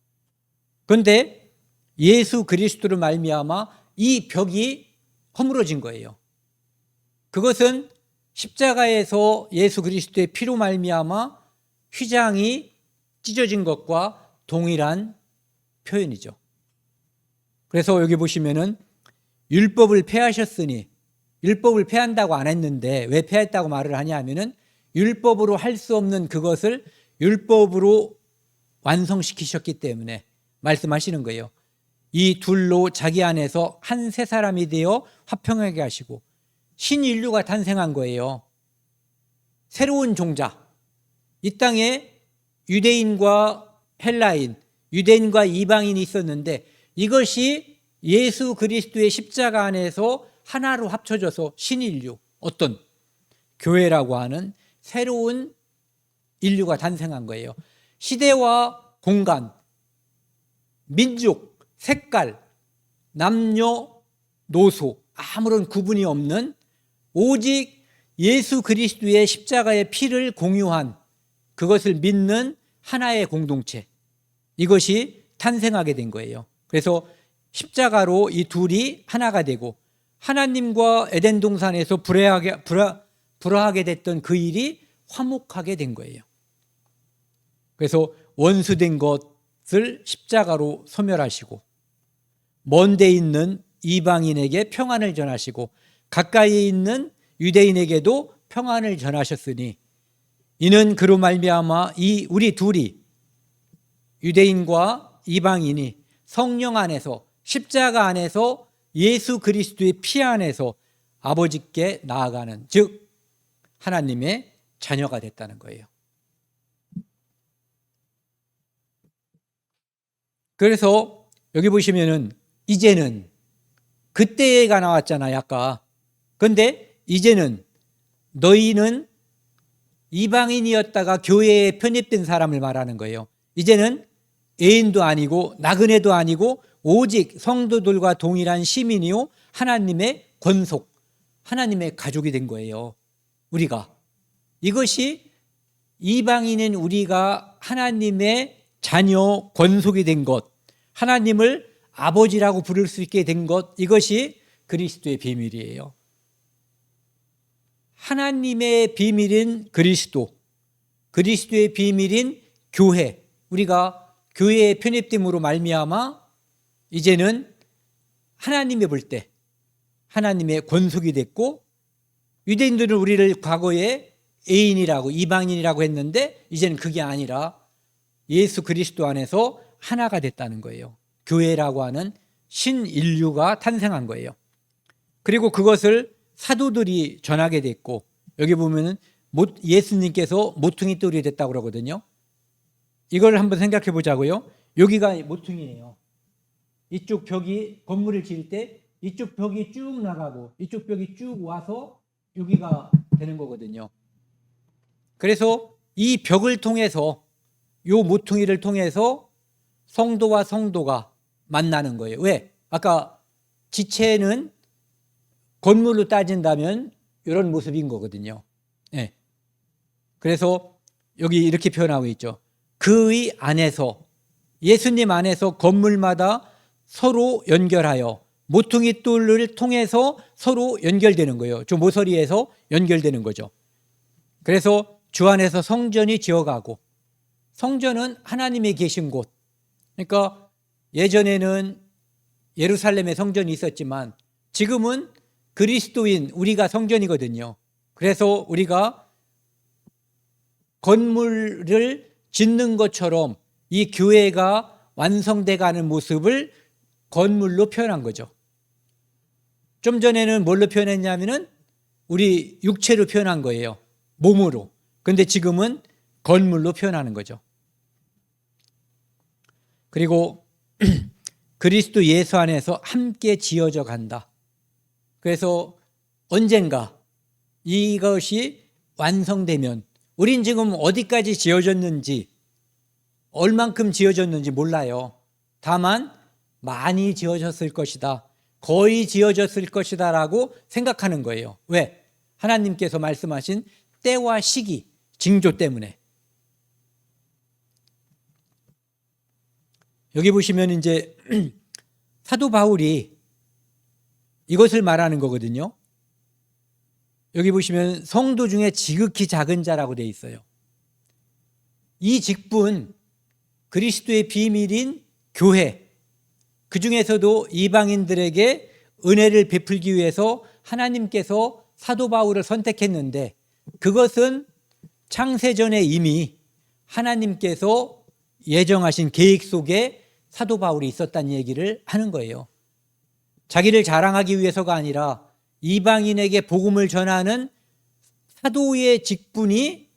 그런데 예수 그리스도로 말미암아 이 벽이 허물어진 거예요. 그것은 십자가에서 예수 그리스도의 피로 말미암아 휘장이 찢어진 것과 동일한 표현이죠. 그래서 여기 보시면은 율법을 폐하셨으니, 율법을 폐한다고 안 했는데 왜 폐했다고 말을 하냐 하면은 율법으로 할 수 없는 그것을 율법으로 완성시키셨기 때문에 말씀하시는 거예요. 이 둘로 자기 안에서 한 새 사람이 되어 화평하게 하시고 신인류가 탄생한 거예요. 새로운 종자. 이 땅에 유대인과 헬라인, 유대인과 이방인이 있었는데 이것이 예수 그리스도의 십자가 안에서 하나로 합쳐져서 신인류, 어떤 교회라고 하는 새로운 인류가 탄생한 거예요. 시대와 공간, 민족, 색깔, 남녀, 노소 아무런 구분이 없는 오직 예수 그리스도의 십자가의 피를 공유한, 그것을 믿는 하나의 공동체, 이것이 탄생하게 된 거예요. 그래서 십자가로 이 둘이 하나가 되고 하나님과 에덴 동산에서 불화하게 됐던 그 일이 화목하게 된 거예요. 그래서 원수된 것을 십자가로 소멸하시고 먼 데 있는 이방인에게 평안을 전하시고 가까이 있는 유대인에게도 평안을 전하셨으니 이는 그로 말미암아 이 우리 둘이, 유대인과 이방인이 성령 안에서, 십자가 안에서, 예수 그리스도의 피 안에서 아버지께 나아가는, 즉 하나님의 자녀가 됐다는 거예요. 그래서 여기 보시면은 이제는, 그때가 나왔잖아요 아까. 그런데 이제는 너희는 이방인이었다가 교회에 편입된 사람을 말하는 거예요. 이제는 애인도 아니고 나그네도 아니고 오직 성도들과 동일한 시민이요 하나님의 권속, 하나님의 가족이 된 거예요. 우리가. 이것이 이방인인 우리가 하나님의 자녀 권속이 된 것, 하나님을 아버지라고 부를 수 있게 된 것, 이것이 그리스도의 비밀이에요. 하나님의 비밀인 그리스도, 그리스도의 비밀인 교회, 우리가 교회에 편입됨으로 말미암아 이제는 하나님이 볼 때 하나님의 권속이 됐고, 유대인들은 우리를 과거에 애인이라고, 이방인이라고 했는데 이제는 그게 아니라 예수 그리스도 안에서 하나가 됐다는 거예요. 교회라고 하는 신인류가 탄생한 거예요. 그리고 그것을 사도들이 전하게 됐고, 여기 보면은 예수님께서 모퉁이 돌이 됐다고 그러거든요. 이걸 한번 생각해 보자고요. 여기가 모퉁이에요. 이쪽 벽이, 건물을 지을 때 이쪽 벽이 쭉 나가고 이쪽 벽이 쭉 와서 여기가 되는 거거든요. 그래서 이 벽을 통해서, 요 모퉁이를 통해서 성도와 성도가 만나는 거예요. 왜? 아까 지체는 건물로 따진다면 이런 모습인 거거든요. 네. 그래서 여기 이렇게 표현하고 있죠. 그의 안에서, 예수님 안에서 건물마다 서로 연결하여 모퉁이 돌을 통해서 서로 연결되는 거예요. 저 모서리에서 연결되는 거죠. 그래서 주 안에서 성전이 지어가고, 성전은 하나님이 계신 곳. 그러니까 예전에는 예루살렘에 성전이 있었지만 지금은 그리스도인 우리가 성전이거든요. 그래서 우리가 건물을 짓는 것처럼 이 교회가 완성돼가는 모습을 건물로 표현한 거죠. 좀 전에는 뭘로 표현했냐면은 우리 육체로 표현한 거예요. 몸으로. 그런데 지금은 건물로 표현하는 거죠. 그리고 그리스도 예수 안에서 함께 지어져 간다. 그래서 언젠가 이것이 완성되면, 우린 지금 어디까지 지어졌는지, 얼만큼 지어졌는지 몰라요. 다만 많이 지어졌을 것이다, 거의 지어졌을 것이다 라고 생각하는 거예요. 왜? 하나님께서 말씀하신 때와 시기, 징조 때문에. 여기 보시면 이제 사도 바울이 이것을 말하는 거거든요. 여기 보시면 성도 중에 지극히 작은 자라고 되어 있어요. 이 직분, 그리스도의 비밀인 교회, 그 중에서도 이방인들에게 은혜를 베풀기 위해서 하나님께서 사도 바울을 선택했는데, 그것은 창세전에 이미 하나님께서 예정하신 계획 속에 사도 바울이 있었다는 얘기를 하는 거예요. 자기를 자랑하기 위해서가 아니라 이방인에게 복음을 전하는 사도의 직분이,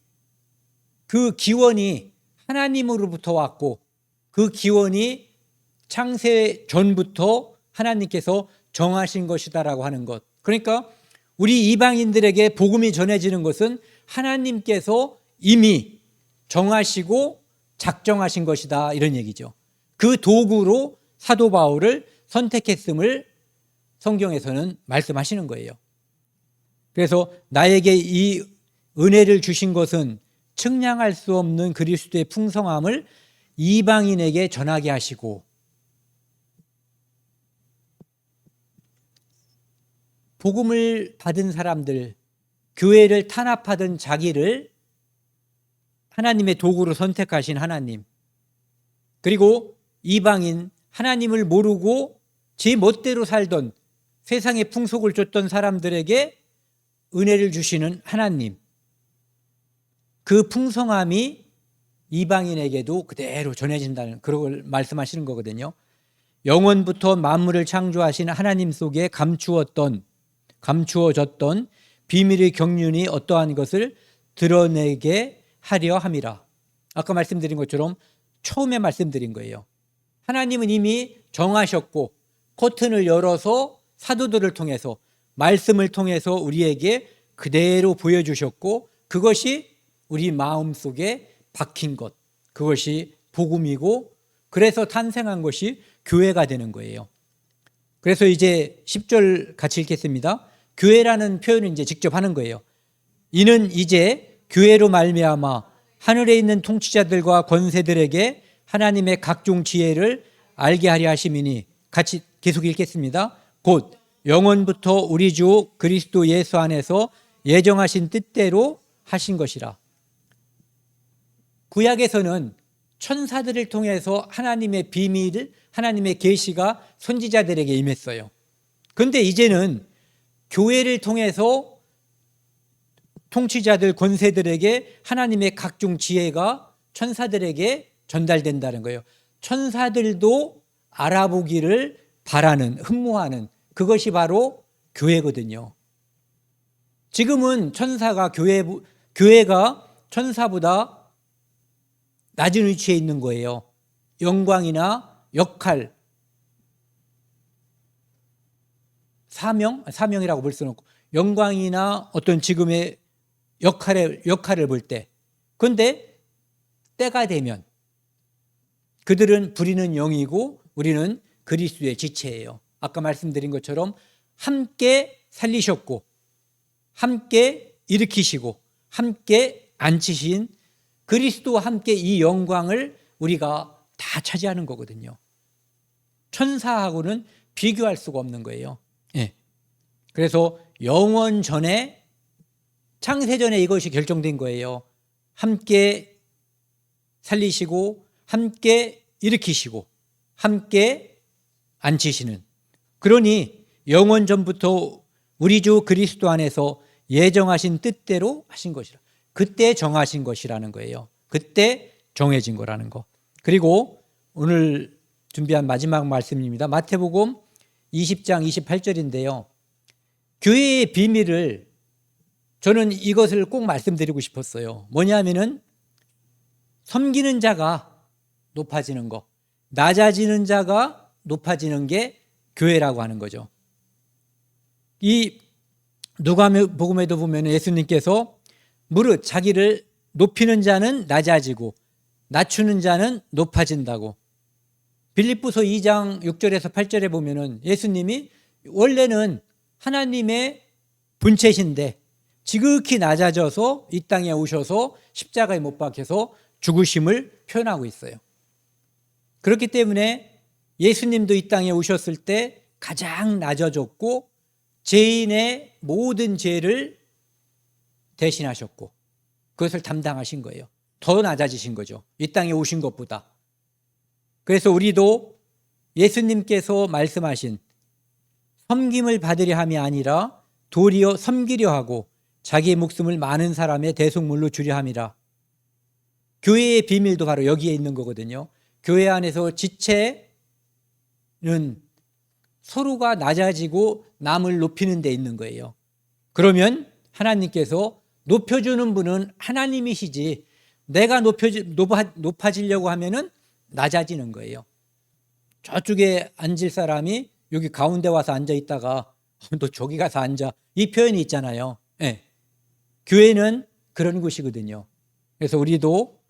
그 기원이 하나님으로부터 왔고, 그 기원이 창세 전부터 하나님께서 정하신 것이다라고 하는 것. 그러니까 우리 이방인들에게 복음이 전해지는 것은 하나님께서 이미 정하시고 작정하신 것이다, 이런 얘기죠. 그 도구로 사도 바울을 선택했음을 성경에서는 말씀하시는 거예요. 그래서 나에게 이 은혜를 주신 것은 측량할 수 없는 그리스도의 풍성함을 이방인에게 전하게 하시고, 복음을 받은 사람들, 교회를 탄압하던 자기를 하나님의 도구로 선택하신 하나님, 그리고 이방인, 하나님을 모르고 제 멋대로 살던, 세상의 풍속을 쫓던 사람들에게 은혜를 주시는 하나님, 그 풍성함이 이방인에게도 그대로 전해진다는 그런 걸 말씀하시는 거거든요. 영원부터 만물을 창조하신 하나님 속에 감추어졌던 비밀의 경륜이 어떠한 것을 드러내게 하려 함이라. 아까 말씀드린 것처럼 처음에 말씀드린 거예요. 하나님은 이미 정하셨고 커튼을 열어서 사도들을 통해서, 말씀을 통해서 우리에게 그대로 보여주셨고, 그것이 우리 마음속에 박힌 것, 그것이 복음이고, 그래서 탄생한 것이 교회가 되는 거예요. 그래서 이제 10절 같이 읽겠습니다. 교회라는 표현을 이제 직접 하는 거예요. 이는 이제 교회로 말미암아 하늘에 있는 통치자들과 권세들에게 하나님의 각종 지혜를 알게 하려 하심이니, 같이 계속 읽겠습니다. 곧 영원부터 우리 주 그리스도 예수 안에서 예정하신 뜻대로 하신 것이라. 구약에서는 천사들을 통해서 하나님의 비밀, 하나님의 계시가 선지자들에게 임했어요. 그런데 이제는 교회를 통해서 통치자들, 권세들에게 하나님의 각종 지혜가 천사들에게 전달된다는 거예요. 천사들도 알아보기를 바라는, 흠모하는, 그것이 바로 교회거든요. 지금은 교회가 천사보다 낮은 위치에 있는 거예요. 영광이나 역할, 사명이라고 볼 수는 없고, 영광이나 어떤 지금의 역할을 볼 때. 그런데 때가 되면 그들은 부리는 영이고 우리는 그리스도의 지체예요. 아까 말씀드린 것처럼 함께 살리셨고, 함께 일으키시고, 함께 앉히신 그리스도와 함께 이 영광을 우리가 다 차지하는 거거든요. 천사하고는 비교할 수가 없는 거예요. 예. 그래서 영원 전에, 창세전에 이것이 결정된 거예요. 함께 살리시고, 함께 일으키시고, 함께 앉히시는. 그러니 영원 전부터 우리 주 그리스도 안에서 예정하신 뜻대로 하신 것이라. 그때 정하신 것이라는 거예요. 그때 정해진 거라는 거. 그리고 오늘 준비한 마지막 말씀입니다. 마태복음 20장 28절인데요. 교회의 비밀을, 저는 이것을 꼭 말씀드리고 싶었어요. 뭐냐면은 섬기는 자가 높아지는 것, 낮아지는 자가 높아지는 게 교회라고 하는 거죠. 이 누가복음에도 보면 예수님께서 무릇 자기를 높이는 자는 낮아지고 낮추는 자는 높아진다고. 빌립보서 2장 6절에서 8절에 보면은 예수님이 원래는 하나님의 본체신데 지극히 낮아져서 이 땅에 오셔서 십자가에 못 박혀서 죽으심을 표현하고 있어요. 그렇기 때문에 예수님도 이 땅에 오셨을 때 가장 낮아졌고 죄인의 모든 죄를 대신하셨고 그것을 담당하신 거예요. 더 낮아지신 거죠. 이 땅에 오신 것보다. 그래서 우리도 예수님께서 말씀하신 섬김을 받으려 함이 아니라 도리어 섬기려 하고 자기의 목숨을 많은 사람의 대속물로 주려 함이라. 교회의 비밀도 바로 여기에 있는 거거든요. 교회 안에서 지체는 서로가 낮아지고 남을 높이는 데 있는 거예요. 그러면 하나님께서 높여주는 분은 하나님이시지 내가 높아지려고 하면은 낮아지는 거예요. 저쪽에 앉을 사람이 여기 가운데 와서 앉아 있다가 너 저기 가서 앉아. 이 표현이 있잖아요. 네. 교회는 그런 곳이거든요. 그래서 우리도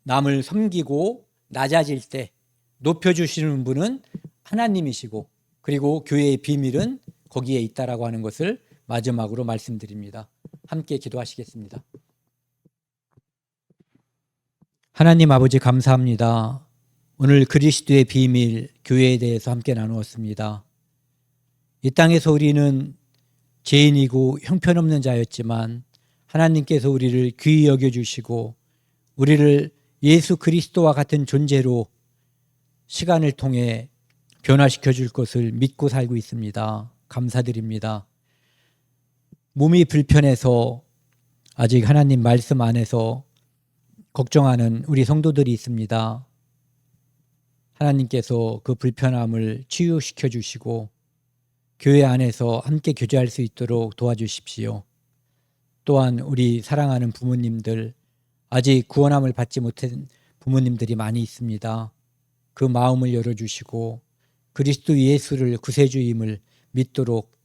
남을 섬기고 낮아질 때 높여주시는 분은 하나님이시고 그리고 교회의 비밀은 거기에 있다라고 하는 것을 마지막으로 말씀드립니다. 함께 기도하시겠습니다. 하나님 아버지 감사합니다. 오늘 그리스도의 비밀 교회에 대해서 함께 나누었습니다. 이 땅에서 우리는 죄인이고 형편없는 자였지만 하나님께서 우리를 귀히 여겨주시고 우리를 예수 그리스도와 같은 존재로 시간을 통해 변화시켜 줄 것을 믿고 살고 있습니다. 감사드립니다. 몸이 불편해서 아직 하나님 말씀 안에서 걱정하는 우리 성도들이 있습니다. 하나님께서 그 불편함을 치유시켜 주시고 교회 안에서 함께 교제할 수 있도록 도와주십시오. 또한 우리 사랑하는 부모님들, 아직 구원함을 받지 못한 부모님들이 많이 있습니다. 그 마음을 열어주시고 그리스도 예수를 구세주임을 믿도록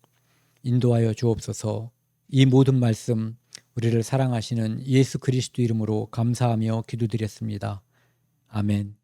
인도하여 주옵소서. 이 모든 말씀 우리를 사랑하시는 예수 그리스도 이름으로 감사하며 기도드렸습니다. 아멘.